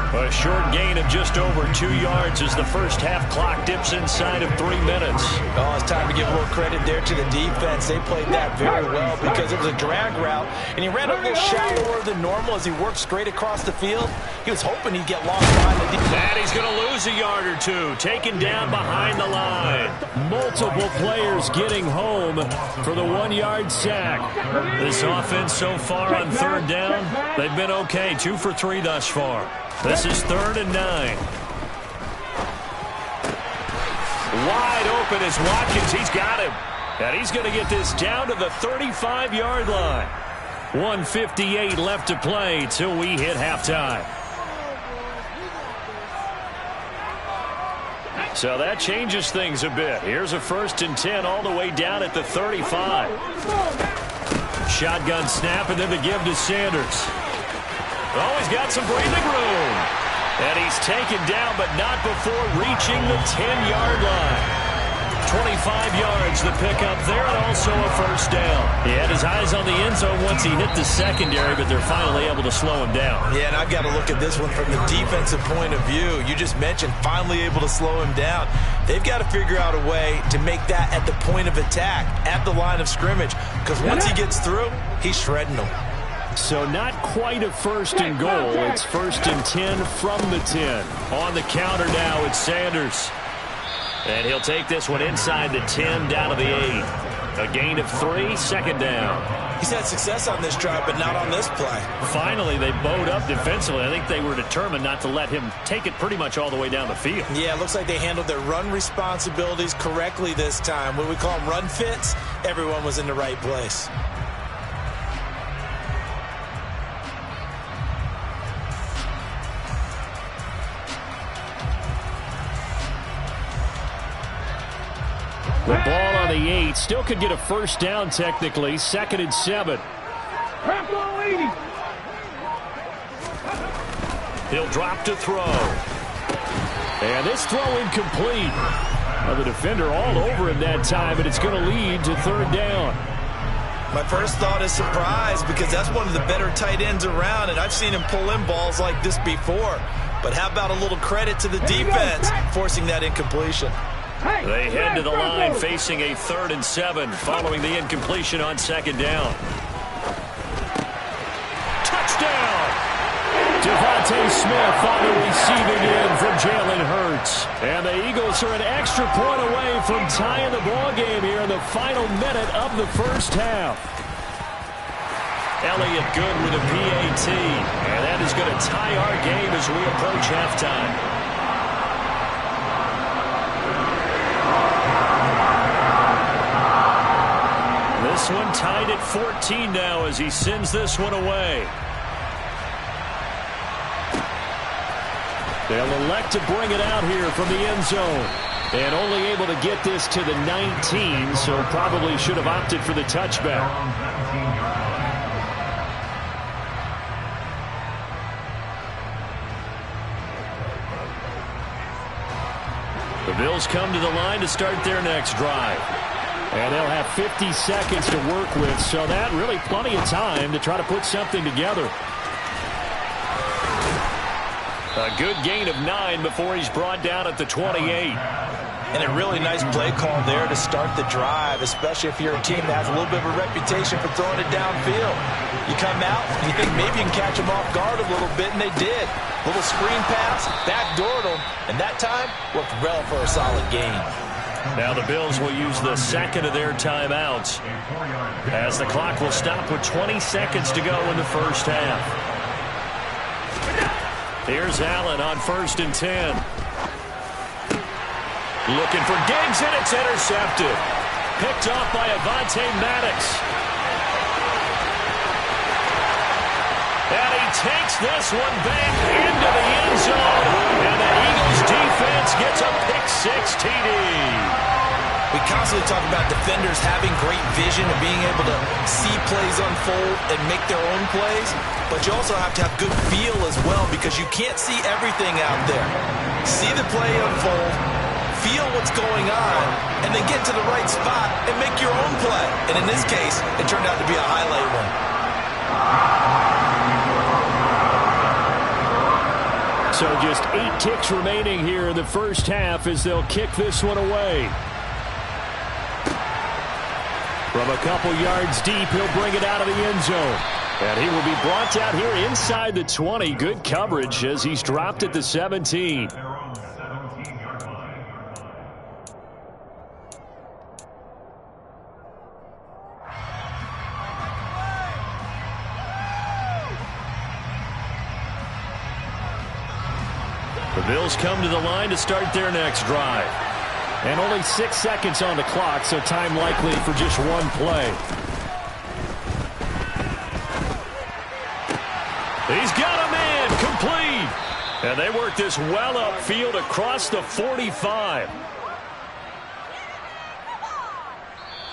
A short gain of just over 2 yards as the first half clock dips inside of 3 minutes. Oh, it's time to give a little credit there to the defense. They played that very well because it was a drag route, and he ran a little shallower than normal as he worked straight across the field. He was hoping he'd get lost behind the defense. And he's going to lose a yard or two, taken down behind the line. Multiple players getting home for the 1-yard sack. This offense so far on third down, they've been okay. 2 for 3 thus far. This is 3rd and 9. Wide open is Watkins. He's got him. And he's going to get this down to the 35-yard line. 1:58 left to play till we hit halftime. So that changes things a bit. Here's a 1st and 10 all the way down at the 35. Shotgun snap and then the give to Sanders. Oh, he's got some breathing room. And he's taken down, but not before reaching the 10-yard line. 25 yards the pickup there, and also a first down. He had his eyes on the end zone once he hit the secondary, but they're finally able to slow him down. Yeah, and I've got to look at this one from the defensive point of view. You just mentioned finally able to slow him down. They've got to figure out a way to make that at the point of attack, at the line of scrimmage, because once he gets through, he's shredding them. So not quite a 1st and goal. It's 1st and 10 from the 10. On the counter now, it's Sanders. And he'll take this one inside the 10 down to the 8. A gain of 3, 2nd down. He's had success on this drive, but not on this play. Finally, they bowed up defensively. I think they were determined not to let him take it pretty much all the way down the field. Yeah, it looks like they handled their run responsibilities correctly this time. What we call them run fits, everyone was in the right place. The ball on the 8. Still could get a first down technically. 2nd and 7. He'll drop to throw. And this throw incomplete. Well, the defender all over him that time, and it's going to lead to 3rd down. My first thought is surprise because that's one of the better tight ends around, and I've seen him pull in balls like this before. But how about a little credit to the defense forcing that incompletion? They head to the line facing a 3rd and 7 following the incompletion on 2nd down. Touchdown! Devontae Smith on the receiving end from Jalen Hurts. And the Eagles are an extra point away from tying the ball game here in the final minute of the first half. Elliott good with a PAT. And that is going to tie our game as we approach halftime. This one tied at 14 now as he sends this one away. They'll elect to bring it out here from the end zone. And only able to get this to the 19, so probably should have opted for the touchback. The Bills come to the line to start their next drive. And they'll have 50 seconds to work with, so that really plenty of time to try to put something together. A good gain of 9 before he's brought down at the 28. And a really nice play call there to start the drive, especially if you're a team that has a little bit of a reputation for throwing it downfield. You come out, and you think maybe you can catch them off guard a little bit, and they did. Little screen pass, backdoored them, and that time worked well for a solid gain. Now the Bills will use the 2nd of their timeouts as the clock will stop with 20 seconds to go in the first half. Here's Allen on 1st and 10. Looking for Diggs, and it's intercepted. Picked off by Avonte Maddox. And he takes this one back into the end zone. And the Eagles defense gets a pick-6 TD. We constantly talk about defenders having great vision and being able to see plays unfold and make their own plays. But you also have to have good feel as well because you can't see everything out there. See the play unfold, feel what's going on, and then get to the right spot and make your own play. And in this case, it turned out to be a highlight one. So just 8 ticks remaining here in the first half as they'll kick this one away. From a couple yards deep, he'll bring it out of the end zone. And he will be brought down here inside the 20. Good coverage as he's dropped at the 17. The Bills come to the line to start their next drive. And only 6 seconds on the clock, so time likely for just one play. He's got a man, complete. And they work this well upfield across the 45.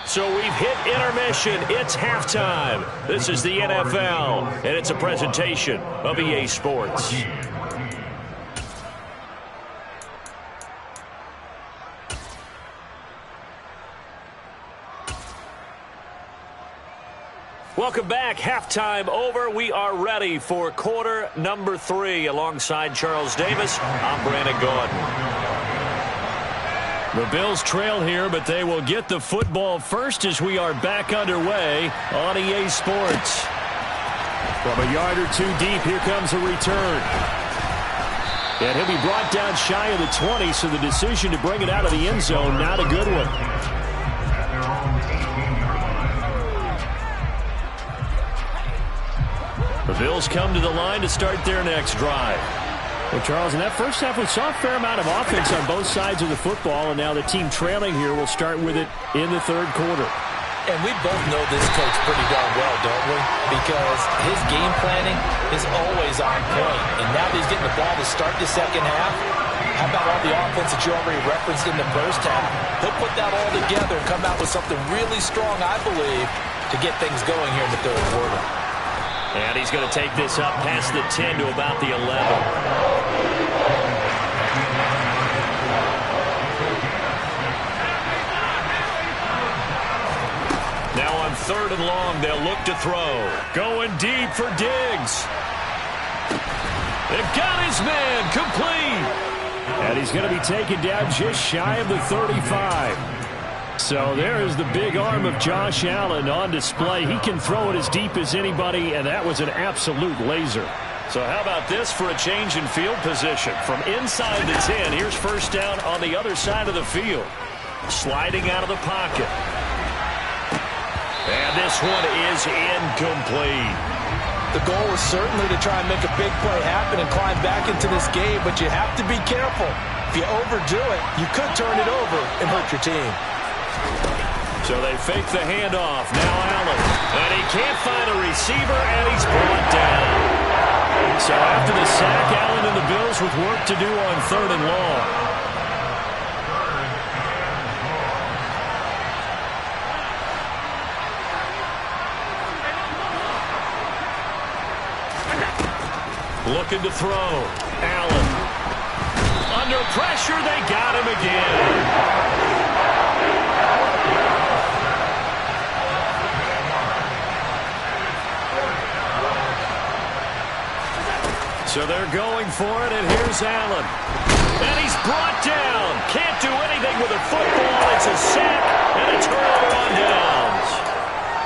So we've hit intermission. It's halftime. This is the NFL, and it's a presentation of EA Sports. Welcome back. Halftime over. We are ready for quarter number 3. Alongside Charles Davis, I'm Brandon Gaudin. The Bills trail here, but they will get the football first as we are back underway on EA Sports. From a yard or 2 deep, here comes a return. And he'll be brought down shy of the 20, so the decision to bring it out of the end zone, not a good one. The Bills come to the line to start their next drive. Well, Charles, in that first half, we saw a fair amount of offense on both sides of the football, and now the team trailing here will start with it in the third quarter. And we both know this coach pretty darn well, don't we? Because his game planning is always on point. And now that he's getting the ball to start the second half, how about all the offense that you already referenced in the first half? He'll put that all together and come out with something really strong, I believe, to get things going here in the third quarter. And he's going to take this up past the 10 to about the 11. Now on 3rd and long, they'll look to throw. Going deep for Diggs. They've got his man, complete. And he's going to be taken down just shy of the 35. So there is the big arm of Josh Allen on display. He can throw it as deep as anybody, and that was an absolute laser. So how about this for a change in field position? From inside the 10, here's first down on the other side of the field. Sliding out of the pocket. And this one is incomplete. The goal is certainly to try and make a big play happen and climb back into this game, but you have to be careful. If you overdo it, you could turn it over and hurt your team. So they fake the handoff. Now Allen. And he can't find a receiver, and he's brought down. So after the sack, Allen and the Bills with work to do on 3rd and long. Looking to throw. Allen. Under pressure, they got him again. So they're going for it, and here's Allen. And he's brought down. Can't do anything with a football. It's a sack and a turnover on downs.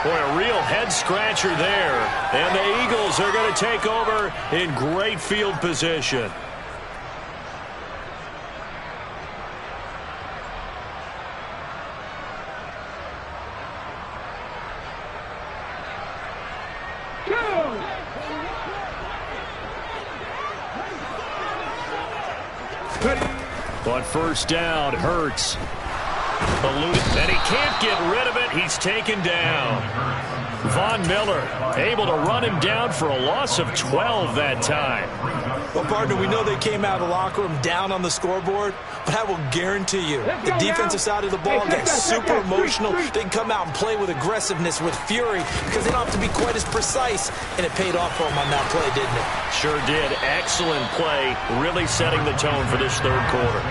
Boy, a real head-scratcher there. And the Eagles are going to take over in great field position. On first down, Hurts. And he can't get rid of it. He's taken down. Von Miller able to run him down for a loss of 12 that time. Well, partner, we know they came out of the locker room down on the scoreboard, but I will guarantee you the defensive side of the ball gets super emotional. They can come out and play with aggressiveness, with fury, because they don't have to be quite as precise, and it paid off for them on that play, didn't it? Sure did. Excellent play, really setting the tone for this third quarter.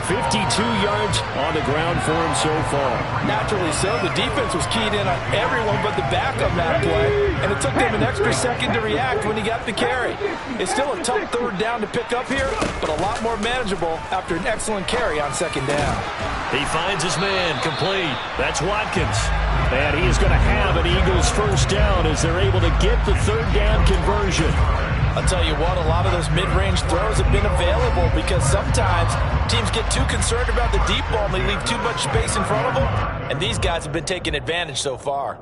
52 yards on the ground for him so far. Naturally so. The defense was keyed in on everyone but the back on that play, and it took them an extra second to react when he got the carry. It's still a tough third down to pick up here, but a lot more manageable after an excellent carry on second down. He finds his man complete. That's Watkins. And he is going to have an Eagles first down as they're able to get the third down conversion. I'll tell you what, a lot of those mid-range throws have been available because sometimes teams get too concerned about the deep ball and they leave too much space in front of them, and these guys have been taking advantage so far.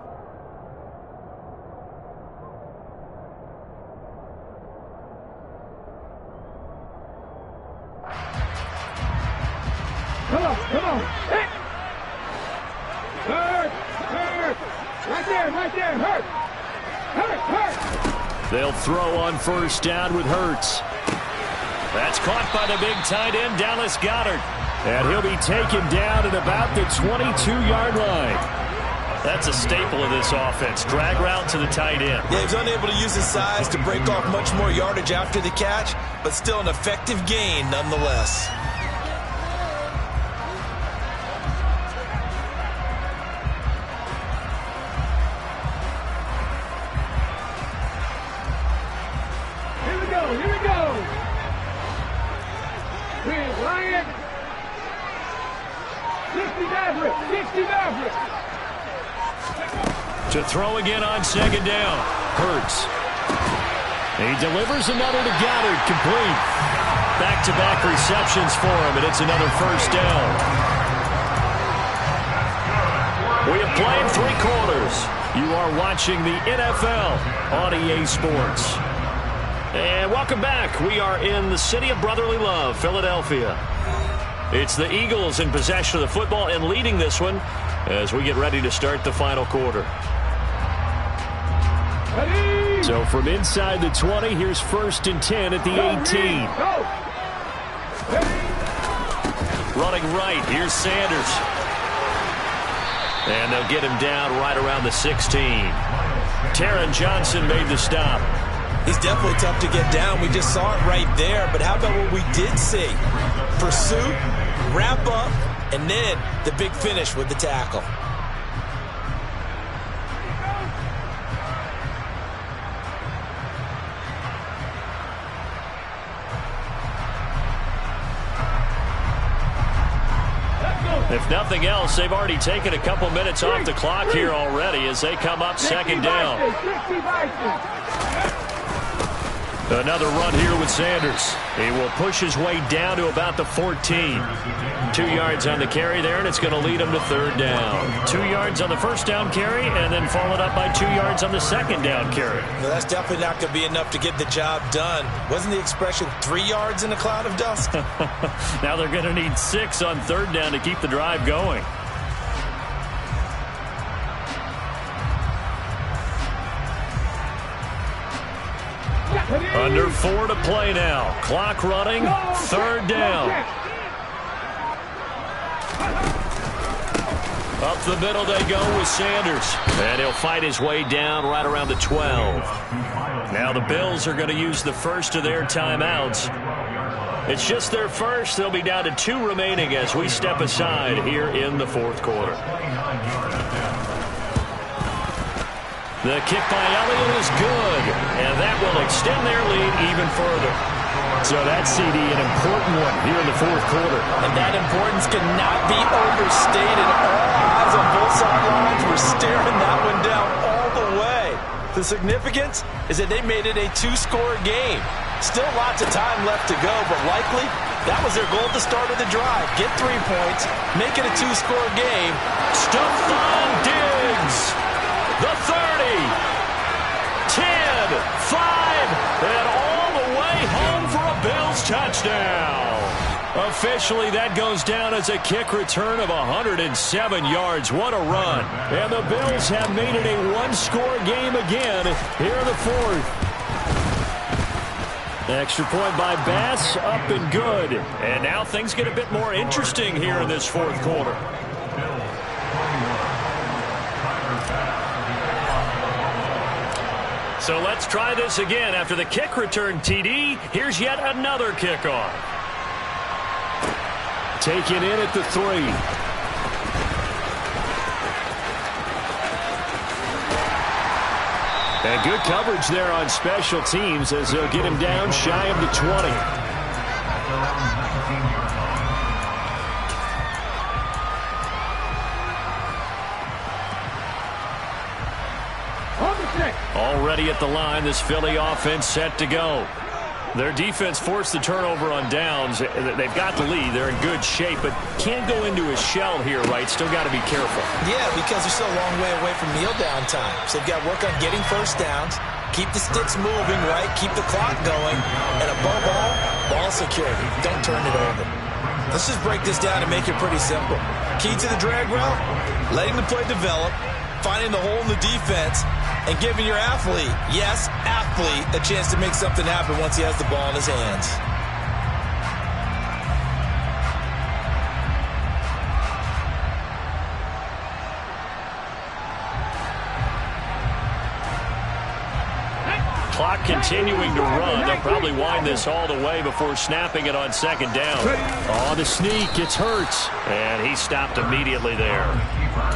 Come on. Hit. Hurt. Right there. Hurt. They'll throw on first down with Hurts. That's caught by the big tight end, Dallas Goedert. And he'll be taken down at about the 22-yard line. That's a staple of this offense. Drag route to the tight end. Yeah, he's unable to use his size to break off much more yardage after the catch, but still an effective gain nonetheless. Here we go. Here's Ryan. 60 Maverick. To throw again on second down. Hurts. He delivers another to Goddard, complete. Back-to-back receptions for him, and it's another first down. We have played 3 quarters. You are watching the NFL on EA Sports. And welcome back. We are in the city of brotherly love, Philadelphia. It's the Eagles in possession of the football and leading this one as we get ready to start the final quarter. Ready. So from inside the 20, here's 1st and 10 at the 18. Running right, here's Sanders. And they'll get him down right around the 16. Taron Johnson made the stop. He's definitely tough to get down. We just saw it right there. But how about what we did see? Pursuit, wrap up, and then the big finish with the tackle. If nothing else, they've already taken a couple minutes off the clock here already as they come up second down. Another run here with Sanders. He will push his way down to about the 14. 2 yards on the carry there, and it's going to lead him to third down. 2 yards on the first down carry, and then followed up by 2 yards on the second down carry. Well, that's definitely not going to be enough to get the job done. Wasn't the expression 3 yards in a cloud of dust? Now they're going to need 6 on third down to keep the drive going. Under 4 to play now. Clock running. Third down. Up the middle they go with Sanders. And he'll fight his way down right around the 12. Now the Bills are going to use the first of their timeouts. It's just their first. They'll be down to 2 remaining as we step aside here in the fourth quarter. The kick by Elliott is good, and that will extend their lead even further. So that's, CD, an important one here in the fourth quarter. And that importance cannot be overstated. All eyes on both sidelines were staring that one down all the way. The significance is that they made it a 2-score game. Still lots of time left to go, but likely that was their goal at the start of the drive. Get 3 points, make it a 2-score game. Stephon Diggs. The 30, 10, 5, and all the way home for a Bills touchdown. Officially, that goes down as a kick return of 107 yards. What a run. And the Bills have made it a 1-score game again here in the fourth. Extra point by Bass, up and good. And now things get a bit more interesting here in this fourth quarter. So let's try this again. After the kick return TD, here's yet another kickoff. taken in at the 3. And good coverage there on special teams as they'll get him down shy of the 20. Already at the line, this Philly offense set to go. Their defense forced the turnover on downs. They've got the lead. They're in good shape, but can't go into a shell here, right? Still got to be careful. Yeah, because they're still a long way away from kneel down time. So they've got to work on getting first downs, keep the sticks moving, right? Keep the clock going, and above all, ball security. Don't turn it over. Let's just break this down and make it pretty simple. Key to the drag route, letting the play develop, finding the hole in the defense, and giving your athlete, yes, athlete, a chance to make something happen once he has the ball in his hands. Clock continuing to run. They'll probably wind this all the way before snapping it on second down. Oh, the sneak. It's Hurts. And he stopped immediately there.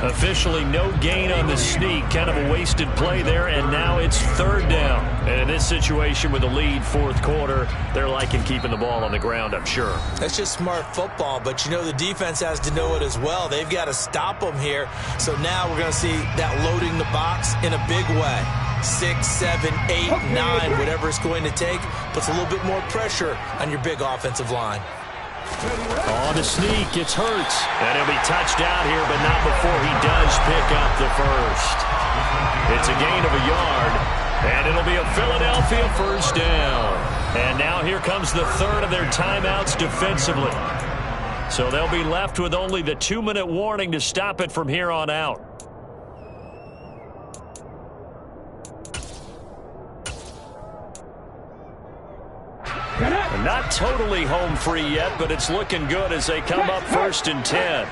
Officially no gain on the sneak. Kind of a wasted play there, and now it's third down. And in this situation with the lead, fourth quarter, they're liking keeping the ball on the ground, I'm sure. That's just smart football, but you know the defense has to know it as well. They've got to stop them here. So now we're going to see that loading the box in a big way. 6, 7, 8, 9, whatever it's going to take, puts a little bit more pressure on your big offensive line. On the sneak, it's Hurts. And he'll be touched out here, but not before he does pick up the first. It's a gain of a yard, and it'll be a Philadelphia first down. And now here comes the third of their timeouts defensively. So they'll be left with only the 2-minute warning to stop it from here on out. Not totally home free yet, but it's looking good as they come up 1st and 10.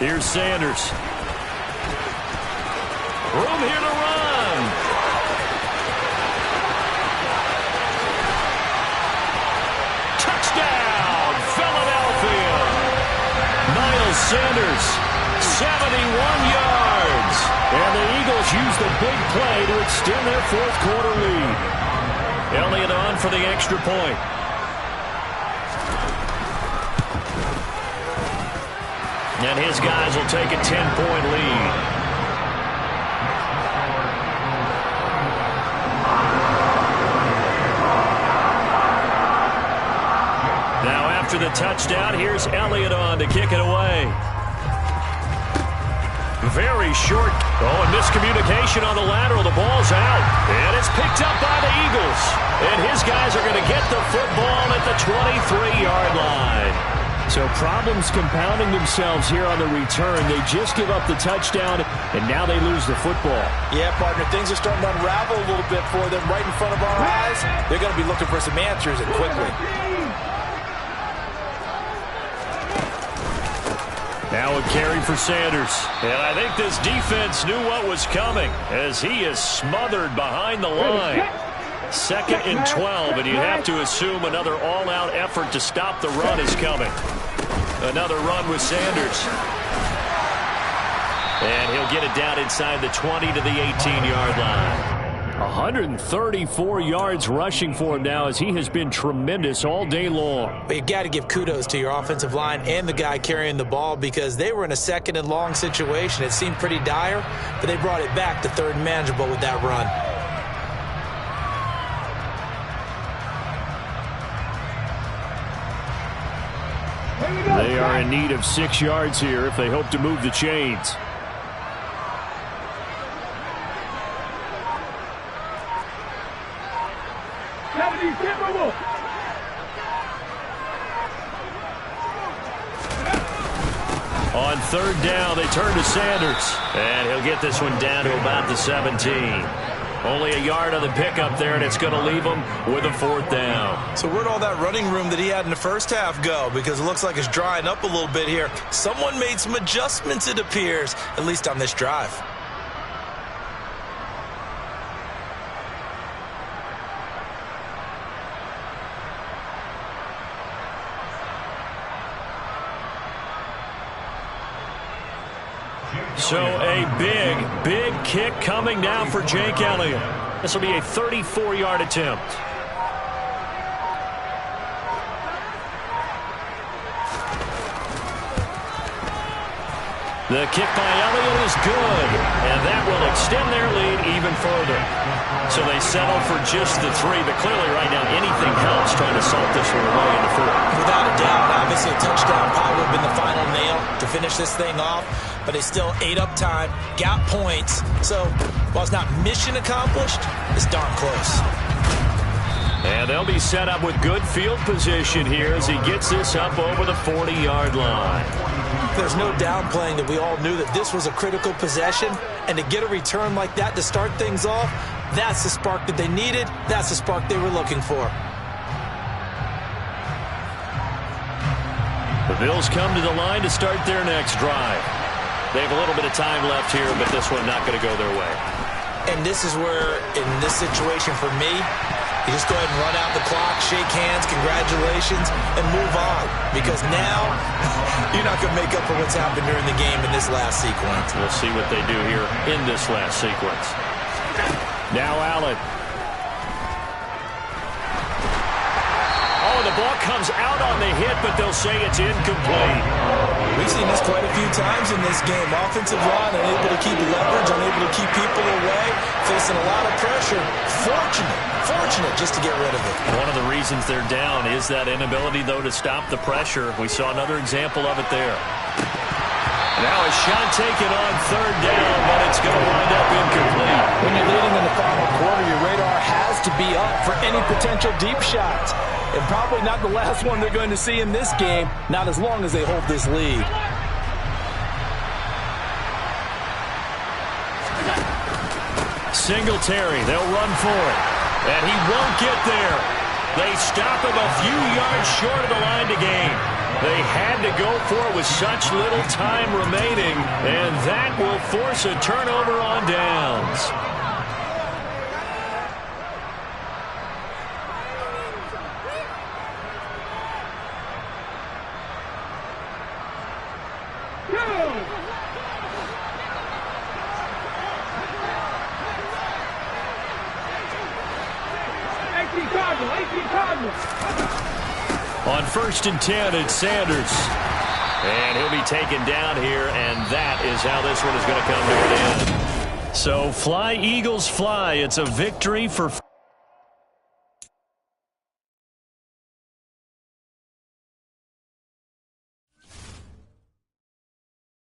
Here's Sanders. Room here to run. Touchdown, Philadelphia. Miles Sanders, 71 yards. And the Eagles use the big play to extend their fourth quarter lead. Elliott on for the extra point. And his guys will take a 10-point lead. Now after the touchdown, here's Elliott on to kick it away. Very short. Oh, and miscommunication on the lateral. The ball's out. And it's picked up by the Eagles. And his guys are going to get the football at the 23-yard line. So problems compounding themselves here on the return. They just give up the touchdown, and now they lose the football. Yeah, partner, things are starting to unravel a little bit for them right in front of our eyes. They're going to be looking for some answers, and quickly. Now a carry for Sanders. And I think this defense knew what was coming as he is smothered behind the line. 2nd and 12, and you have to assume another all-out effort to stop the run is coming. Another run with Sanders. And he'll get it down inside the 20 to the 18-yard line. 134 yards rushing for him now as he has been tremendous all day long. But you got to give kudos to your offensive line and the guy carrying the ball because they were in a 2nd and long situation. It seemed pretty dire, but they brought it back to 3rd and manageable with that run. They are in need of 6 yards here if they hope to move the chains. On 3rd down, they turn to Sanders. And he'll get this one down to about the 17. Only a yard on the pickup there, and it's going to leave him with a 4th down. So where'd all that running room that he had in the first half go? Because it looks like it's drying up a little bit here. Someone made some adjustments, it appears, at least on this drive. So a big kick coming now for Jake Elliott. This will be a 34-yard attempt. The kick by Elliott is good, and that will extend their lead even further. So they settle for just the 3, but clearly right now anything helps trying to salt this one away in the 4th. Without a doubt, obviously a touchdown probably would have been the final nail to finish this thing off, but they still ate up time, got points. So while it's not mission accomplished, it's darn close. And they'll be set up with good field position here as he gets this up over the 40-yard line. There's no downplaying that we all knew that this was a critical possession, and to get a return like that to start things off, that's the spark that they needed. That's the spark they were looking for. The Bills come to the line to start their next drive. They have a little bit of time left here, but this one not going to go their way. And this is where, in this situation for me, you just go ahead and run out the clock, shake hands, congratulations, and move on. Because now, you're not going to make up for what's happened during the game in this last sequence. We'll see what they do here in this last sequence. Now Allen. Oh, the ball comes out on the hit, but they'll say it's incomplete. We've seen this quite a few times in this game. Offensive line unable to keep leverage, unable to keep people away, facing a lot of pressure. Fortunate just to get rid of it. One of the reasons they're down is that inability, though, to stop the pressure. We saw another example of it there. Now a shot taken on 3rd down, but it's going to wind up incomplete. When you're leading in the final quarter, your radar has to be up for any potential deep shots. And probably not the last one they're going to see in this game, not as long as they hold this lead. Singletary, they'll run for it. And he won't get there. They stop him a few yards short of the line to gain. They had to go for it with such little time remaining, and that will force a turnover on downs. On 1st and 10, it's Sanders. And he'll be taken down here, and that is how this one is going to come to an end. So fly, Eagles, fly. It's a victory for